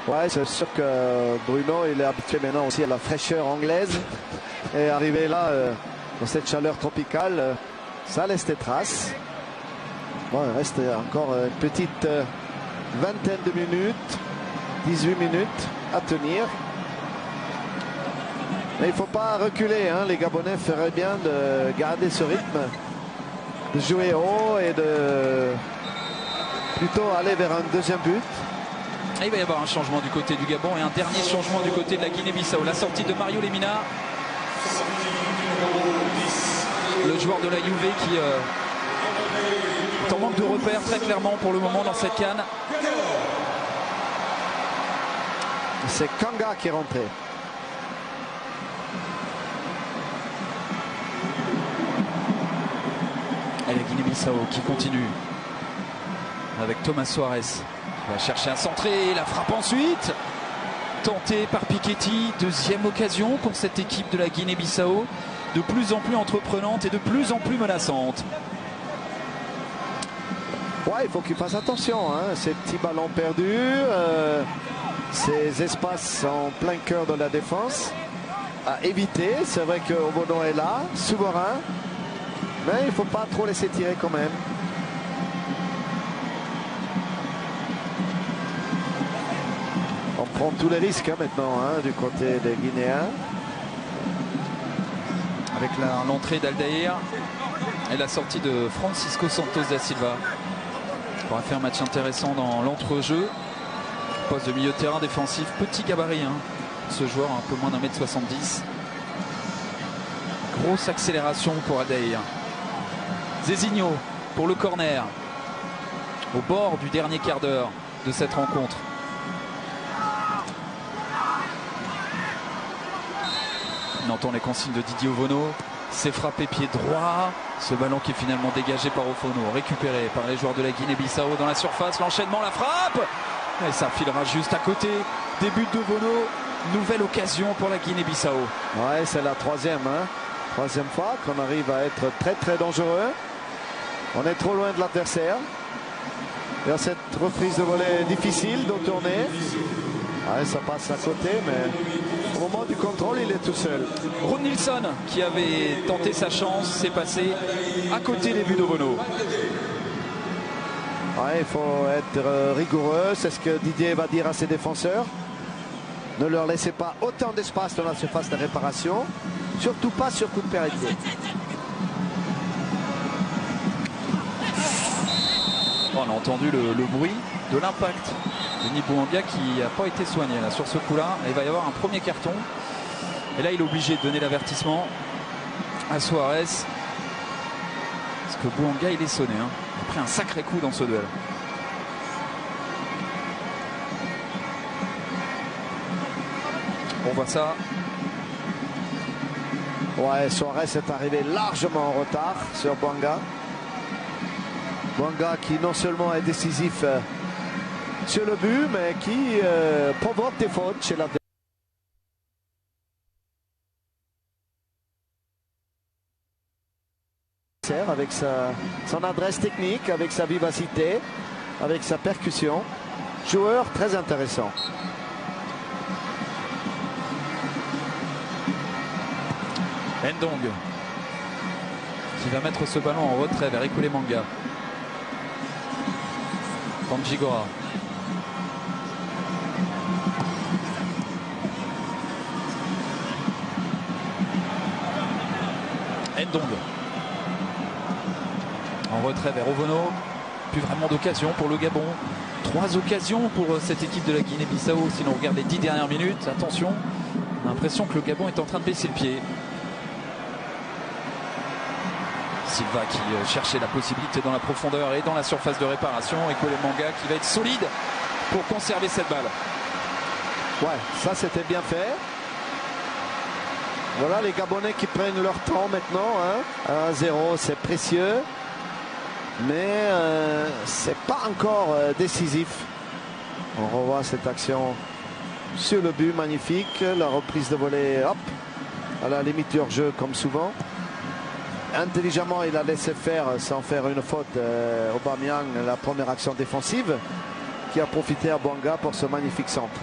Ouais, c'est sûr que Bruno il est habitué maintenant aussi à la fraîcheur anglaise. Et arrivé là dans cette chaleur tropicale, ça laisse des traces. Bon, il reste encore une petite vingtaine de minutes, 18 minutes à tenir. Mais il ne faut pas reculer, hein. Les Gabonais feraient bien de garder ce rythme, de jouer haut et de plutôt aller vers un deuxième but. Et il va y avoir un changement du côté du Gabon et un dernier changement du côté de la Guinée-Bissau. La sortie de Mario Lemina, le joueur de la Juve qui est en manque de repères très clairement pour le moment dans cette CAN. C'est Kanga qui est rentré. Et la Guinée-Bissau qui continue avec Thomas Suarez qui va chercher à centrer, la frappe ensuite tentée par Piketty. Deuxième occasion pour cette équipe de la Guinée-Bissau, de plus en plus entreprenante et de plus en plus menaçante. Ouais, il faut qu'il fasse attention, hein. Ces petits ballons perdus, ces espaces en plein cœur de la défense à éviter. C'est vrai que Obono est là, souverain, mais il ne faut pas trop laisser tirer quand même. On prend tous les risques hein, maintenant hein, du côté des Guinéens. Avec l'entrée d'Aldaïr et la sortie de Francisco Santos da Silva. On va faire un match intéressant dans l'entrejeu. Poste de milieu de terrain défensif, petit gabarit hein. Ce joueur un peu moins d'1m70. Grosse accélération pour Aldaïr. Zezinho pour le corner. Au bord du dernier quart d'heure de cette rencontre. Il entend les consignes de Didier Ovono. C'est frappé pied droit. Ce ballon qui est finalement dégagé par Ovono, récupéré par les joueurs de la Guinée-Bissau dans la surface. L'enchaînement, la frappe. Et ça filera juste à côté. Début d'Ovono. Nouvelle occasion pour la Guinée-Bissau. Ouais, c'est la troisième. Troisième fois qu'on arrive à être très très dangereux. On est trop loin de l'adversaire. Il y a cette reprise de volée difficile de tourner. Ouais, ça passe à côté, mais au moment du contrôle, il est tout seul. Rune Nilsson, qui avait tenté sa chance, s'est passé à côté des buts d'Ovono. Ouais, il faut être rigoureux. C'est ce que Didier va dire à ses défenseurs. Ne leur laissez pas autant d'espace dans la surface de réparation. Surtout pas sur coup de pied arrêté. On a entendu le bruit de l'impact de Denis Bouanga qui n'a pas été soigné là, sur ce coup-là. Il va y avoir un premier carton. Et là, il est obligé de donner l'avertissement à Suarez. Parce que Bouanga, il est sonné. Il a pris un sacré coup dans ce duel. On voit ça. Ouais, Suarez est arrivé largement en retard sur Bouanga. Bouanga qui non seulement est décisif sur le but, mais qui provoque des fautes chez l'adversaire. Avec son adresse technique, avec sa vivacité, avec sa percussion. Joueur très intéressant. Ndong qui va mettre ce ballon en retrait vers Ekole Manga. Panjigora. Ndong. En retrait vers Ovono. Plus vraiment d'occasion pour le Gabon. 3 occasions pour cette équipe de la Guinée-Bissau. Si l'on regarde les 10 dernières minutes, attention, on a l'impression que le Gabon est en train de baisser le pied. Silva qui cherchait la possibilité dans la profondeur et dans la surface de réparation. Ekole Manga qui va être solide pour conserver cette balle. Ouais, ça c'était bien fait. Voilà les Gabonais qui prennent leur temps maintenant. 1-0, c'est précieux. Mais c'est pas encore décisif. On revoit cette action sur le but, magnifique. La reprise de volée, hop, à la limite du hors-jeu comme souvent. Intelligemment, il a laissé faire sans faire une faute Aubameyang, la première action défensive qui a profité à Bouanga pour ce magnifique centre.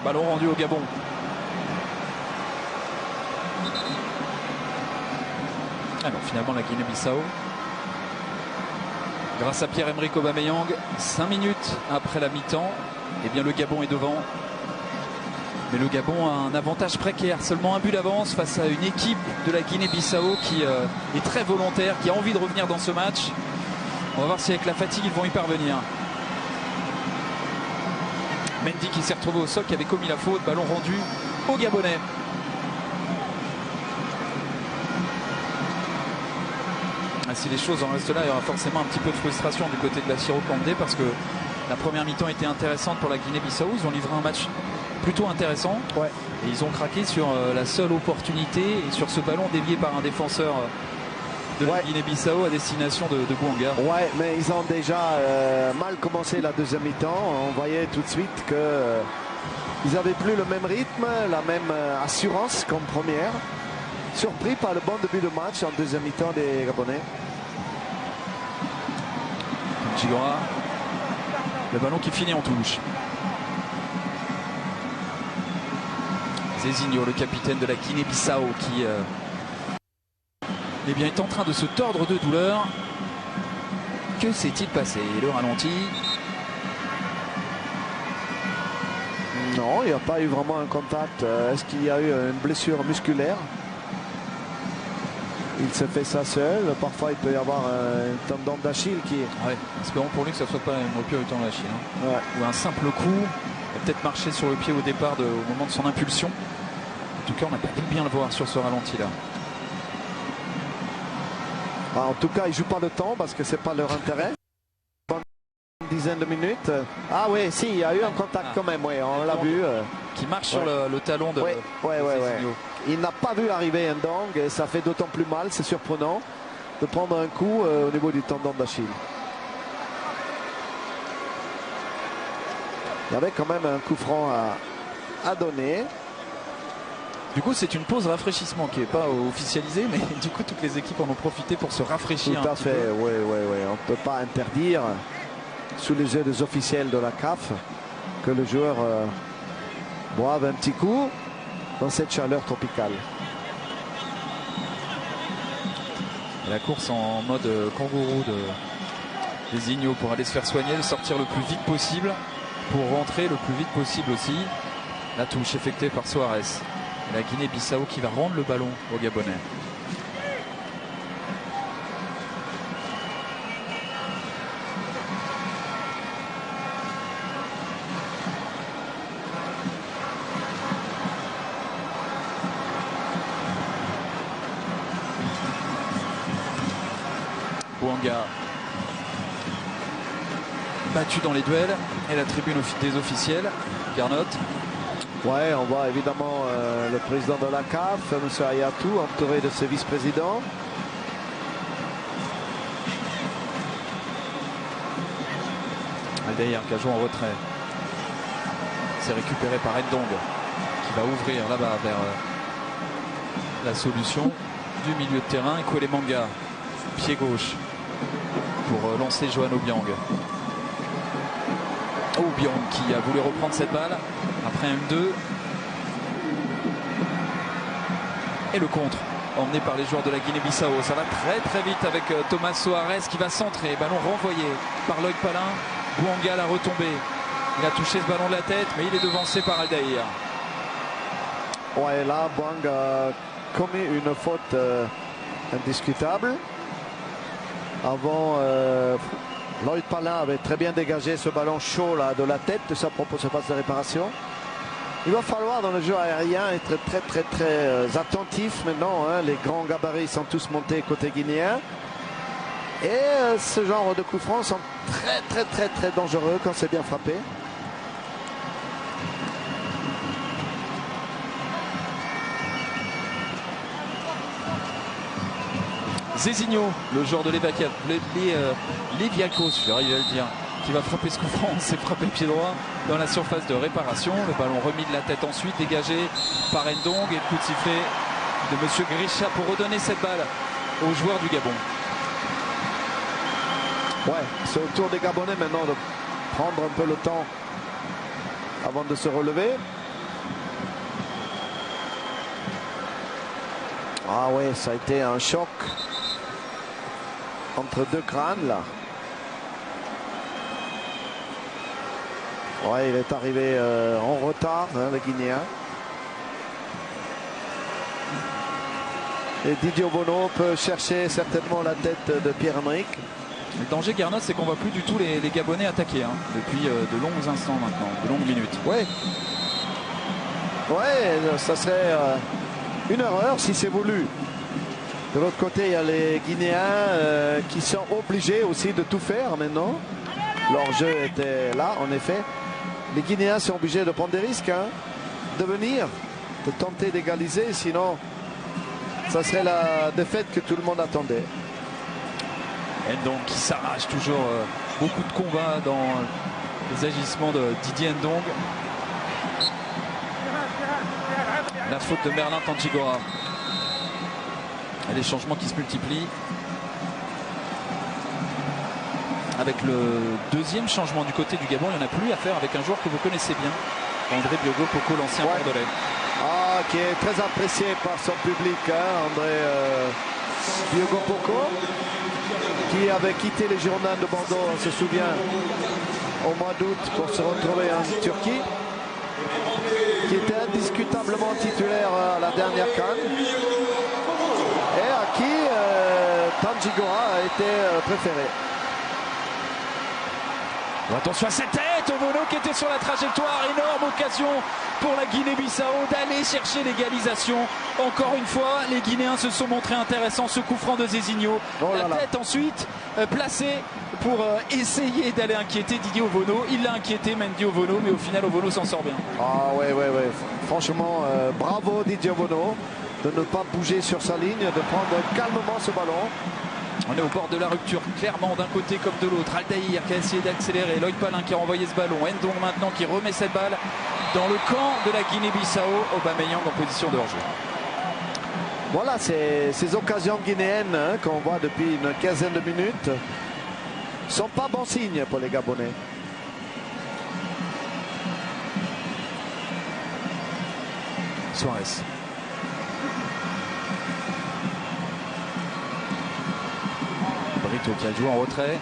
Ballon rendu au Gabon. Alors finalement la Guinée-Bissau, grâce à Pierre-Emerick Aubameyang, 5 minutes après la mi-temps, eh bien le Gabon est devant. Mais le Gabon a un avantage précaire, seulement un but d'avance face à une équipe de la Guinée-Bissau qui est très volontaire, qui a envie de revenir dans ce match. On va voir si avec la fatigue ils vont y parvenir. Mendy qui s'est retrouvé au sol, qui avait commis la faute, ballon rendu au Gabonais. Si les choses en restent là, il y aura forcément un petit peu de frustration du côté de la Ciro Kandé parce que la première mi-temps était intéressante pour la Guinée-Bissau. Ils ont livré un match plutôt intéressant. Ouais. Et ils ont craqué sur la seule opportunité et sur ce ballon dévié par un défenseur de la Guinée-Bissau à destination de Bouanga. Ouais, mais ils ont déjà mal commencé la deuxième mi-temps. On voyait tout de suite qu'ils n'avaient plus le même rythme, la même assurance qu'en première. Surpris par le bon début de match en deuxième mi-temps des Gabonais. Chigora, le ballon qui finit en touche. Zezinho, le capitaine de la Guinée-Bissau, qui eh bien, est en train de se tordre de douleur. Que s'est-il passé? Le ralenti. Non, il n'y a pas eu vraiment un contact. Est-ce qu'il y a eu une blessure musculaire? Il se fait ça seul. Parfois, il peut y avoir un tendon d'Achille qui... Ouais, espérons pour lui que ça ne soit pas une rupture du tendon d'Achille. Ouais. Ou un simple coup. Il a peut-être marché sur le pied au départ au moment de son impulsion. En tout cas, on n'a pas pu bien le voir sur ce ralenti-là. En tout cas, ils ne jouent pas le temps parce que ce n'est pas leur intérêt. dizaine de minutes. Ah oui, si, il y a eu un contact quand même, oui, on l'a vu. Qui marche sur le talon de Cezinho. Il n'a pas vu arriver Ndong et ça fait d'autant plus mal, c'est surprenant, de prendre un coup au niveau du tendon d'Achille. Il y avait quand même un coup franc à donner. Du coup, c'est une pause rafraîchissement qui n'est pas officialisée, mais du coup, toutes les équipes en ont profité pour se rafraîchir. Tout à fait, oui. On ne peut pas interdire, sous les yeux des officiels de la CAF, que le joueur boive un petit coup dans cette chaleur tropicale. Et la course en mode kangourou de Zezinho pour aller se faire soigner, de sortir le plus vite possible, pour rentrer le plus vite possible aussi. La touche effectuée par Suarez. Et la Guinée-Bissau qui va rendre le ballon aux Gabonais. Bouanga battu dans les duels et la tribune des officiels. Garnot. Ouais, on voit évidemment le président de la CAF, M. Ayatou, entouré de ses vice-présidents. Aldair qui a joué en retrait. C'est récupéré par Ndong qui va ouvrir là-bas vers la solution du milieu de terrain. Et Kwele Manga, pied gauche, pour lancer Johan Obiang. Obiang qui a voulu reprendre cette balle après un 2. Et le contre emmené par les joueurs de la Guinée-Bissau. Ça va très très vite avec Thomas Suarez qui va centrer. Ballon renvoyé par Loïc Palin. Bouanga l'a retombé. Il a touché ce ballon de la tête, mais il est devancé par Aldair. Ouais, là, Bouanga a commis une faute indiscutable. Avant, Loïc Palin avait très bien dégagé ce ballon chaud là, de la tête de sa propre surface de réparation. Il va falloir dans le jeu aérien être très attentif maintenant. Hein. Les grands gabarits sont tous montés côté guinéen. Et ce genre de coups francs sont très dangereux quand c'est bien frappé. Zezinho, le joueur de Leviakos, je vais arriver à le dire, qui va frapper ce coup franc, c'est frappé pied droit dans la surface de réparation. Le ballon remis de la tête ensuite, dégagé par Ndong et le coup de sifflet de M. Grisha pour redonner cette balle aux joueurs du Gabon. Ouais, c'est au tour des Gabonais maintenant de prendre un peu le temps avant de se relever. Ah ouais, ça a été un choc entre deux crânes là. Ouais, il est arrivé en retard, hein, le Guinéen. Et Didier Obono peut chercher certainement la tête de Pierre-Emerick. Le danger, Garnot, c'est qu'on ne voit plus du tout les Gabonais attaquer hein, depuis de longs instants maintenant, de longues minutes. Ouais, ça serait une erreur si c'est voulu. De l'autre côté, il y a les Guinéens qui sont obligés aussi de tout faire maintenant. Leur jeu était là, en effet. Les Guinéens sont obligés de prendre des risques, hein, de venir, de tenter d'égaliser, sinon ça serait la défaite que tout le monde attendait. Ndong qui s'arrache toujours beaucoup de combats dans les agissements de Didier Ndong. La faute de Merlin Tanjigora. Et les changements qui se multiplient. Avec le deuxième changement du côté du Gabon, il n'y en a plus à faire avec un joueur que vous connaissez bien, André Biogo Poko, l'ancien bordelais. Ah, qui est très apprécié par son public, hein, André Biogo Poko, qui avait quitté les Girondins de Bordeaux, on se souvient, au mois d'août pour se retrouver en Turquie, qui était indiscutablement titulaire à la dernière CAN et à qui Tanjigora a été préféré. Attention à cette tête, Ovono qui était sur la trajectoire, énorme occasion pour la Guinée-Bissau d'aller chercher l'égalisation. Encore une fois, les Guinéens se sont montrés intéressants, ce coup franc de Zezinho. La tête ensuite placée pour essayer d'aller inquiéter Didier Ovono. Il l'a inquiété, Mendy Ovono, mais au final Ovono s'en sort bien. Ah ouais. Franchement, bravo Didier Ovono de ne pas bouger sur sa ligne, de prendre calmement ce ballon. On est au bord de la rupture, clairement d'un côté comme de l'autre. Aldaïr qui a essayé d'accélérer, Loïc Palin qui a renvoyé ce ballon, Ndong maintenant qui remet cette balle dans le camp de la Guinée-Bissau. Aubameyang en position de hors-jeu. Voilà, ces occasions guinéennes qu'on voit depuis une quinzaine de minutes ne sont pas bon signe pour les Gabonais. Suarez. Brito qui a joué en retrait.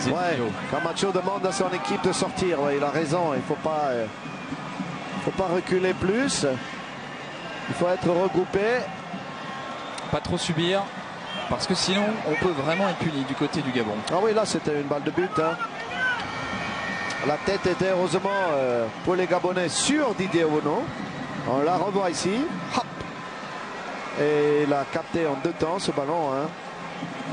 Ouais, Camacho demande à son équipe de sortir. Ouais, il a raison, il ne faut pas reculer plus. Il faut être regroupé. Pas trop subir, parce que sinon on peut vraiment être puni du côté du Gabon. Ah oui, là c'était une balle de but. La tête était heureusement pour les Gabonais sur Didier Ovono. On la revoit ici. Hop. Et il a capté en deux temps ce ballon.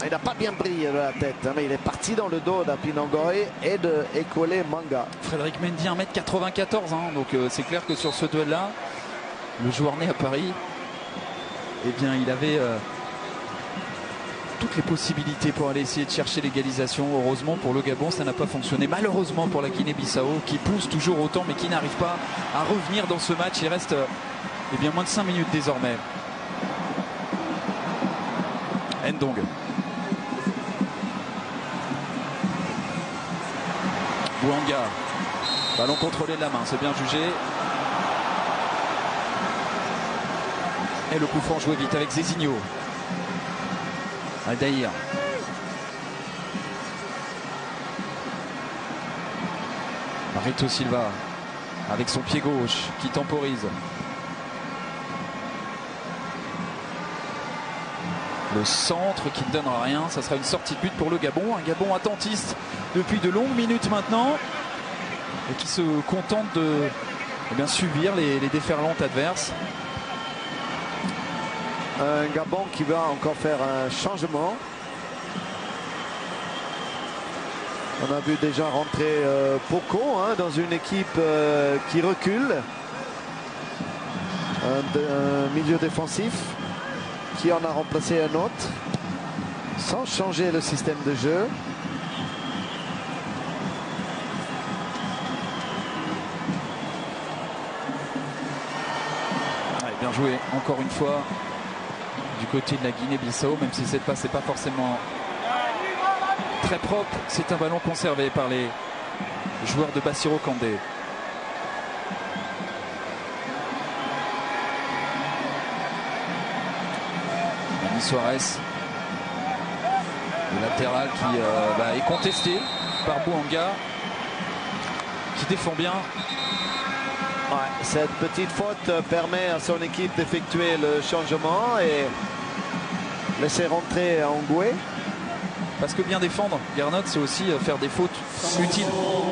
Il n'a pas bien brillé de la tête, mais il est parti dans le dos d'Apinangoy et de Ekole Manga. Frédéric Mendy 1m94, donc c'est clair que sur ce duel-là, le joueur né à Paris, eh bien il avait toutes les possibilités pour aller essayer de chercher l'égalisation. Heureusement pour le Gabon, ça n'a pas fonctionné. Malheureusement pour la Guinée-Bissau, qui pousse toujours autant, mais qui n'arrive pas à revenir dans ce match. Il reste bien moins de 5 minutes désormais. Ndong. Bouanga. Ballon contrôlé de la main, c'est bien jugé. Et le coup franc joué vite avec Zezinho. Aldaïr. Marito Silva avec son pied gauche qui temporise. Le centre qui ne donnera rien, ça sera une sortie de but pour le Gabon. Un Gabon attentiste depuis de longues minutes maintenant et qui se contente de subir les déferlantes adverses. Un Gabon qui va encore faire un changement. On a vu déjà rentrer Poko dans une équipe qui recule. Un milieu défensif qui en a remplacé un autre sans changer le système de jeu. Allez, bien joué encore une fois du côté de la Guinée-Bissau, même si cette passe n'est pas forcément très propre. C'est un ballon conservé par les joueurs de Bassirou Kandé. Suarez, le latéral qui est contesté par Bouanga, qui défend bien. Ouais, cette petite faute permet à son équipe d'effectuer le changement et laisser rentrer Ngoué. Parce que bien défendre, Garnot, c'est aussi faire des fautes utiles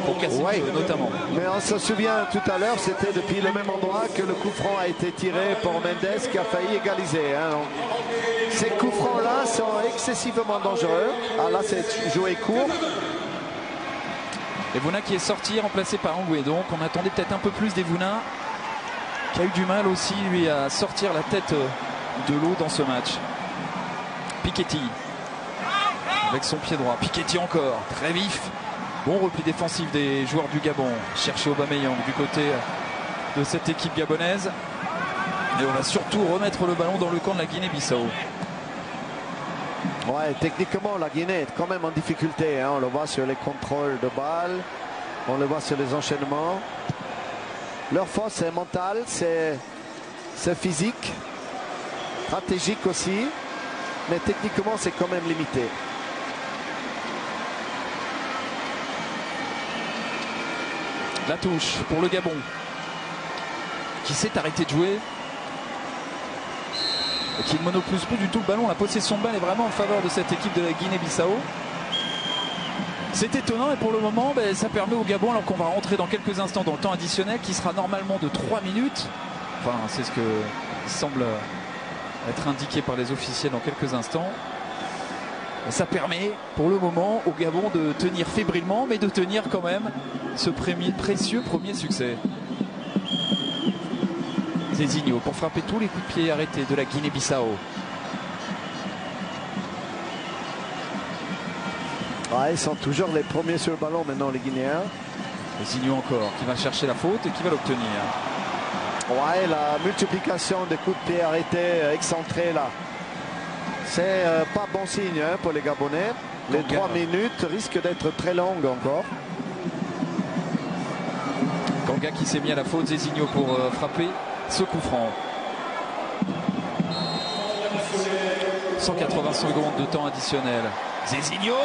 pour Cassini notamment. Mais on se souvient tout à l'heure, c'était depuis le même endroit que le coup franc a été tiré pour Mendes qui a failli égaliser. Ces coups francs-là sont excessivement dangereux. Ah là, c'est joué court. Evuna qui est sorti, remplacé par Ngoué. Donc on attendait peut-être un peu plus d'Evuna, qui a eu du mal aussi, lui, à sortir la tête de l'eau dans ce match. Piketty. Avec son pied droit. Piketty encore, très vif. Bon repli défensif des joueurs du Gabon. Chercher Aubameyang du côté de cette équipe gabonaise. Et on va surtout remettre le ballon dans le camp de la Guinée-Bissau. Ouais, techniquement, la Guinée est quand même en difficulté. On le voit sur les contrôles de balles. On le voit sur les enchaînements. Leur force, c'est mental, c'est physique, stratégique aussi. Mais techniquement, c'est quand même limité. La touche pour le Gabon qui s'est arrêté de jouer. qui ne monopolise plus du tout le ballon. La possession de balle est vraiment en faveur de cette équipe de la Guinée-Bissau. C'est étonnant et pour le moment ça permet au Gabon, alors qu'on va rentrer dans quelques instants dans le temps additionnel qui sera normalement de 3 minutes. Enfin c'est ce que semble être indiqué par les officiels dans quelques instants. Ça permet pour le moment au Gabon de tenir fébrilement, mais de tenir quand même ce précieux premier succès. Zezinho pour frapper tous les coups de pied arrêtés de la Guinée-Bissau. Ouais, ils sont toujours les premiers sur le ballon maintenant, les Guinéens. Zezinho encore qui va chercher la faute et qui va l'obtenir. Ouais, la multiplication des coups de pied arrêtés, excentrés là. C'est pas bon signe pour les Gabonais. Les 3 minutes risquent d'être très longues encore. Kanga qui s'est mis à la faute, Zezinho pour frapper ce coup franc. 180 secondes de temps additionnel. Zezinho,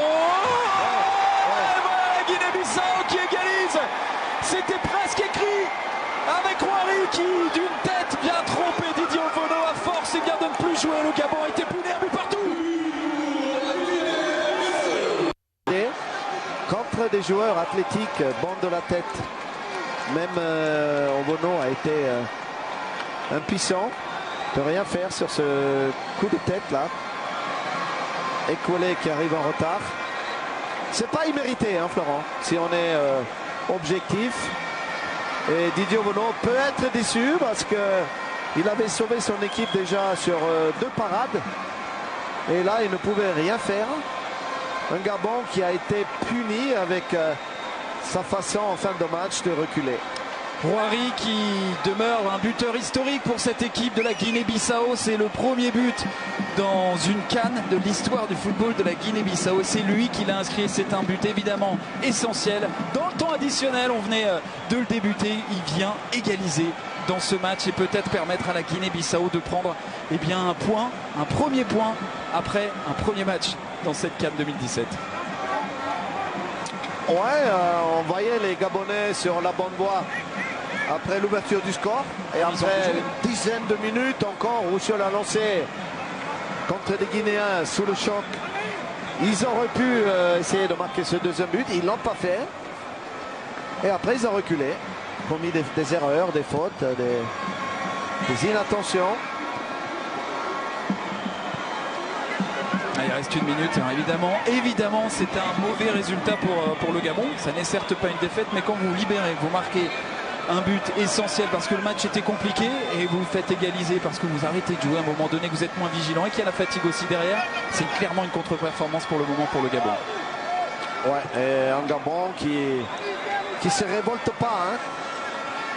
la Guinée-Bissau qui égalise. C'était presque écrit avec Ouari qui d'une tête bien trompée Didier Ovono à force et bien de ne plus jouer. Le Gabon a été puni, un but partout. Contre des joueurs athlétiques, bande de la tête. Même Ovono a été impuissant. Ne peut rien faire sur ce coup de tête là. Ekwele qui arrive en retard. C'est pas immérité, hein, Florent, si on est objectif. Et Didier Ovono peut être déçu parce qu'il avait sauvé son équipe déjà sur 2 parades. Et là, il ne pouvait rien faire. Un Gabon qui a été puni avec sa façon en fin de match de reculer. Ouari qui demeure un buteur historique pour cette équipe de la Guinée-Bissau. C'est le premier but dans une CAN de l'histoire du football de la Guinée-Bissau. C'est lui qui l'a inscrit. C'est un but évidemment essentiel. Dans le temps additionnel, on venait de le débuter. Il vient égaliser dans ce match et peut-être permettre à la Guinée-Bissau de prendre un point, un premier point après un premier match dans cette CAN 2017. Ouais, on voyait les Gabonais sur la bonne voie après l'ouverture du score. Et après une dizaine de minutes encore, Roussel a lancé contre les Guinéens sous le choc. Ils auraient pu essayer de marquer ce deuxième but. Ils ne l'ont pas fait. Et après, ils ont reculé. Commis des erreurs, des fautes, des inattentions. Il reste une minute, hein. Évidemment, c'est un mauvais résultat pour le Gabon. Ça n'est certes pas une défaite, mais quand vous libérez, vous marquez un but essentiel parce que le match était compliqué et vous faites égaliser parce que vous arrêtez de jouer à un moment donné, que vous êtes moins vigilant et qu'il y a la fatigue aussi derrière, c'est clairement une contre-performance pour le moment pour le Gabon. Ouais, et un Gabon qui se révolte pas, hein,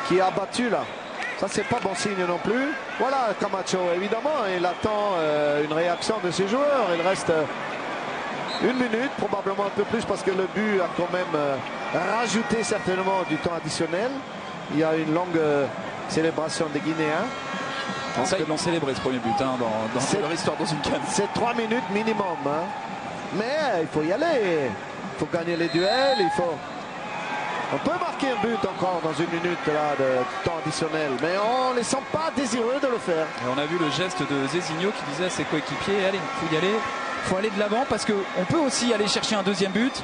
qui est abattu là. Ça, c'est pas bon signe non plus. Voilà, Camacho, évidemment, il attend une réaction de ses joueurs. Il reste une minute, probablement un peu plus, parce que le but a quand même rajouté certainement du temps additionnel. Il y a une longue célébration des Guinéens. Ça, ils l'ont célébré ce premier but dans leur histoire dans une CAN. C'est 3 minutes minimum. Hein. Mais il faut y aller. Il faut gagner les duels. On peut marquer un but encore dans une minute là, de temps additionnel, mais on ne les sent pas désireux de le faire. Et on a vu le geste de Zezinho qui disait à ses coéquipiers, allez, il faut y aller, il faut aller de l'avant parce qu'on peut aussi aller chercher un deuxième but.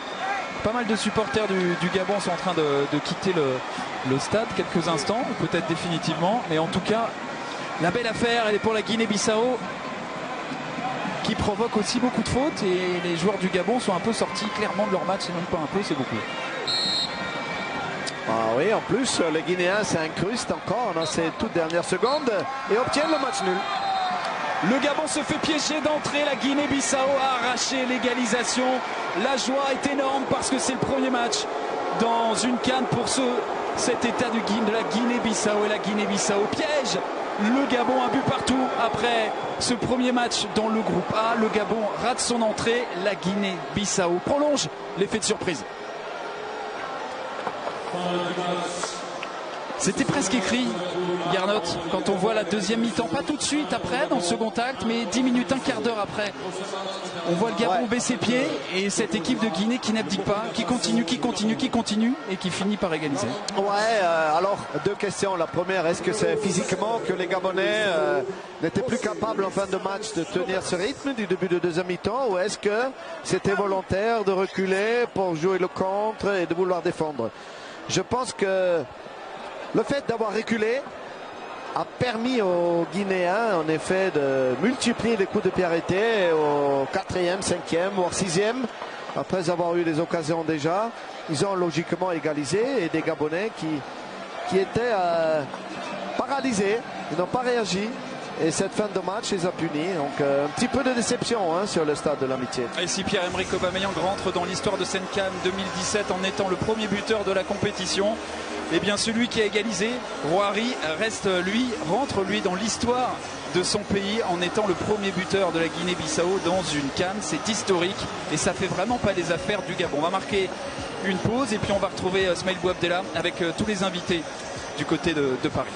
Pas mal de supporters du Gabon sont en train de quitter le stade quelques instants, peut-être définitivement, mais en tout cas, la belle affaire, elle est pour la Guinée-Bissau qui provoque aussi beaucoup de fautes et les joueurs du Gabon sont un peu sortis clairement de leur match, et même pas un peu, c'est beaucoup. Ah oui, en plus, les Guinéens s'incrustent encore dans ces toutes dernières secondes et obtiennent le match nul. Le Gabon se fait piéger d'entrée, la Guinée-Bissau a arraché l'égalisation. La joie est énorme parce que c'est le premier match dans une CAN pour cet état de la Guinée-Bissau. Et la Guinée-Bissau piège le Gabon, un but partout après ce premier match dans le groupe A. Le Gabon rate son entrée, la Guinée-Bissau prolonge l'effet de surprise. C'était presque écrit. Garnot, quand on voit la deuxième mi-temps, pas tout de suite après dans le second acte, mais 10 minutes, un quart d'heure après, on voit le Gabon baisser pied et cette équipe de Guinée qui n'abdique pas, qui continue et qui finit par égaliser. Ouais, alors deux questions. La première, est-ce que c'est physiquement que les Gabonais n'étaient plus capables en fin de match de tenir ce rythme du début de deuxième mi-temps, ou est-ce que c'était volontaire de reculer pour jouer le contre et de vouloir défendre? Je pense que le fait d'avoir reculé a permis aux Guinéens, en effet, de multiplier les coups de pied arrêtés au 4e, 5e, voire 6e. Après avoir eu des occasions déjà, ils ont logiquement égalisé, et des Gabonais qui étaient paralysés, ils n'ont pas réagi. Et cette fin de match les a punis. Donc un petit peu de déception sur le stade de l'Amitié. Et si Pierre-Emerick Aubameyang rentre dans l'histoire de Sencam 2017 en étant le premier buteur de la compétition, eh bien celui qui a égalisé, Rouari, rentre dans l'histoire de son pays en étant le premier buteur de la Guinée-Bissau dans une CAN. C'est historique et ça fait vraiment pas les affaires du Gabon. On va marquer une pause et puis on va retrouver Smaïl Bouabdella avec tous les invités du côté de Paris.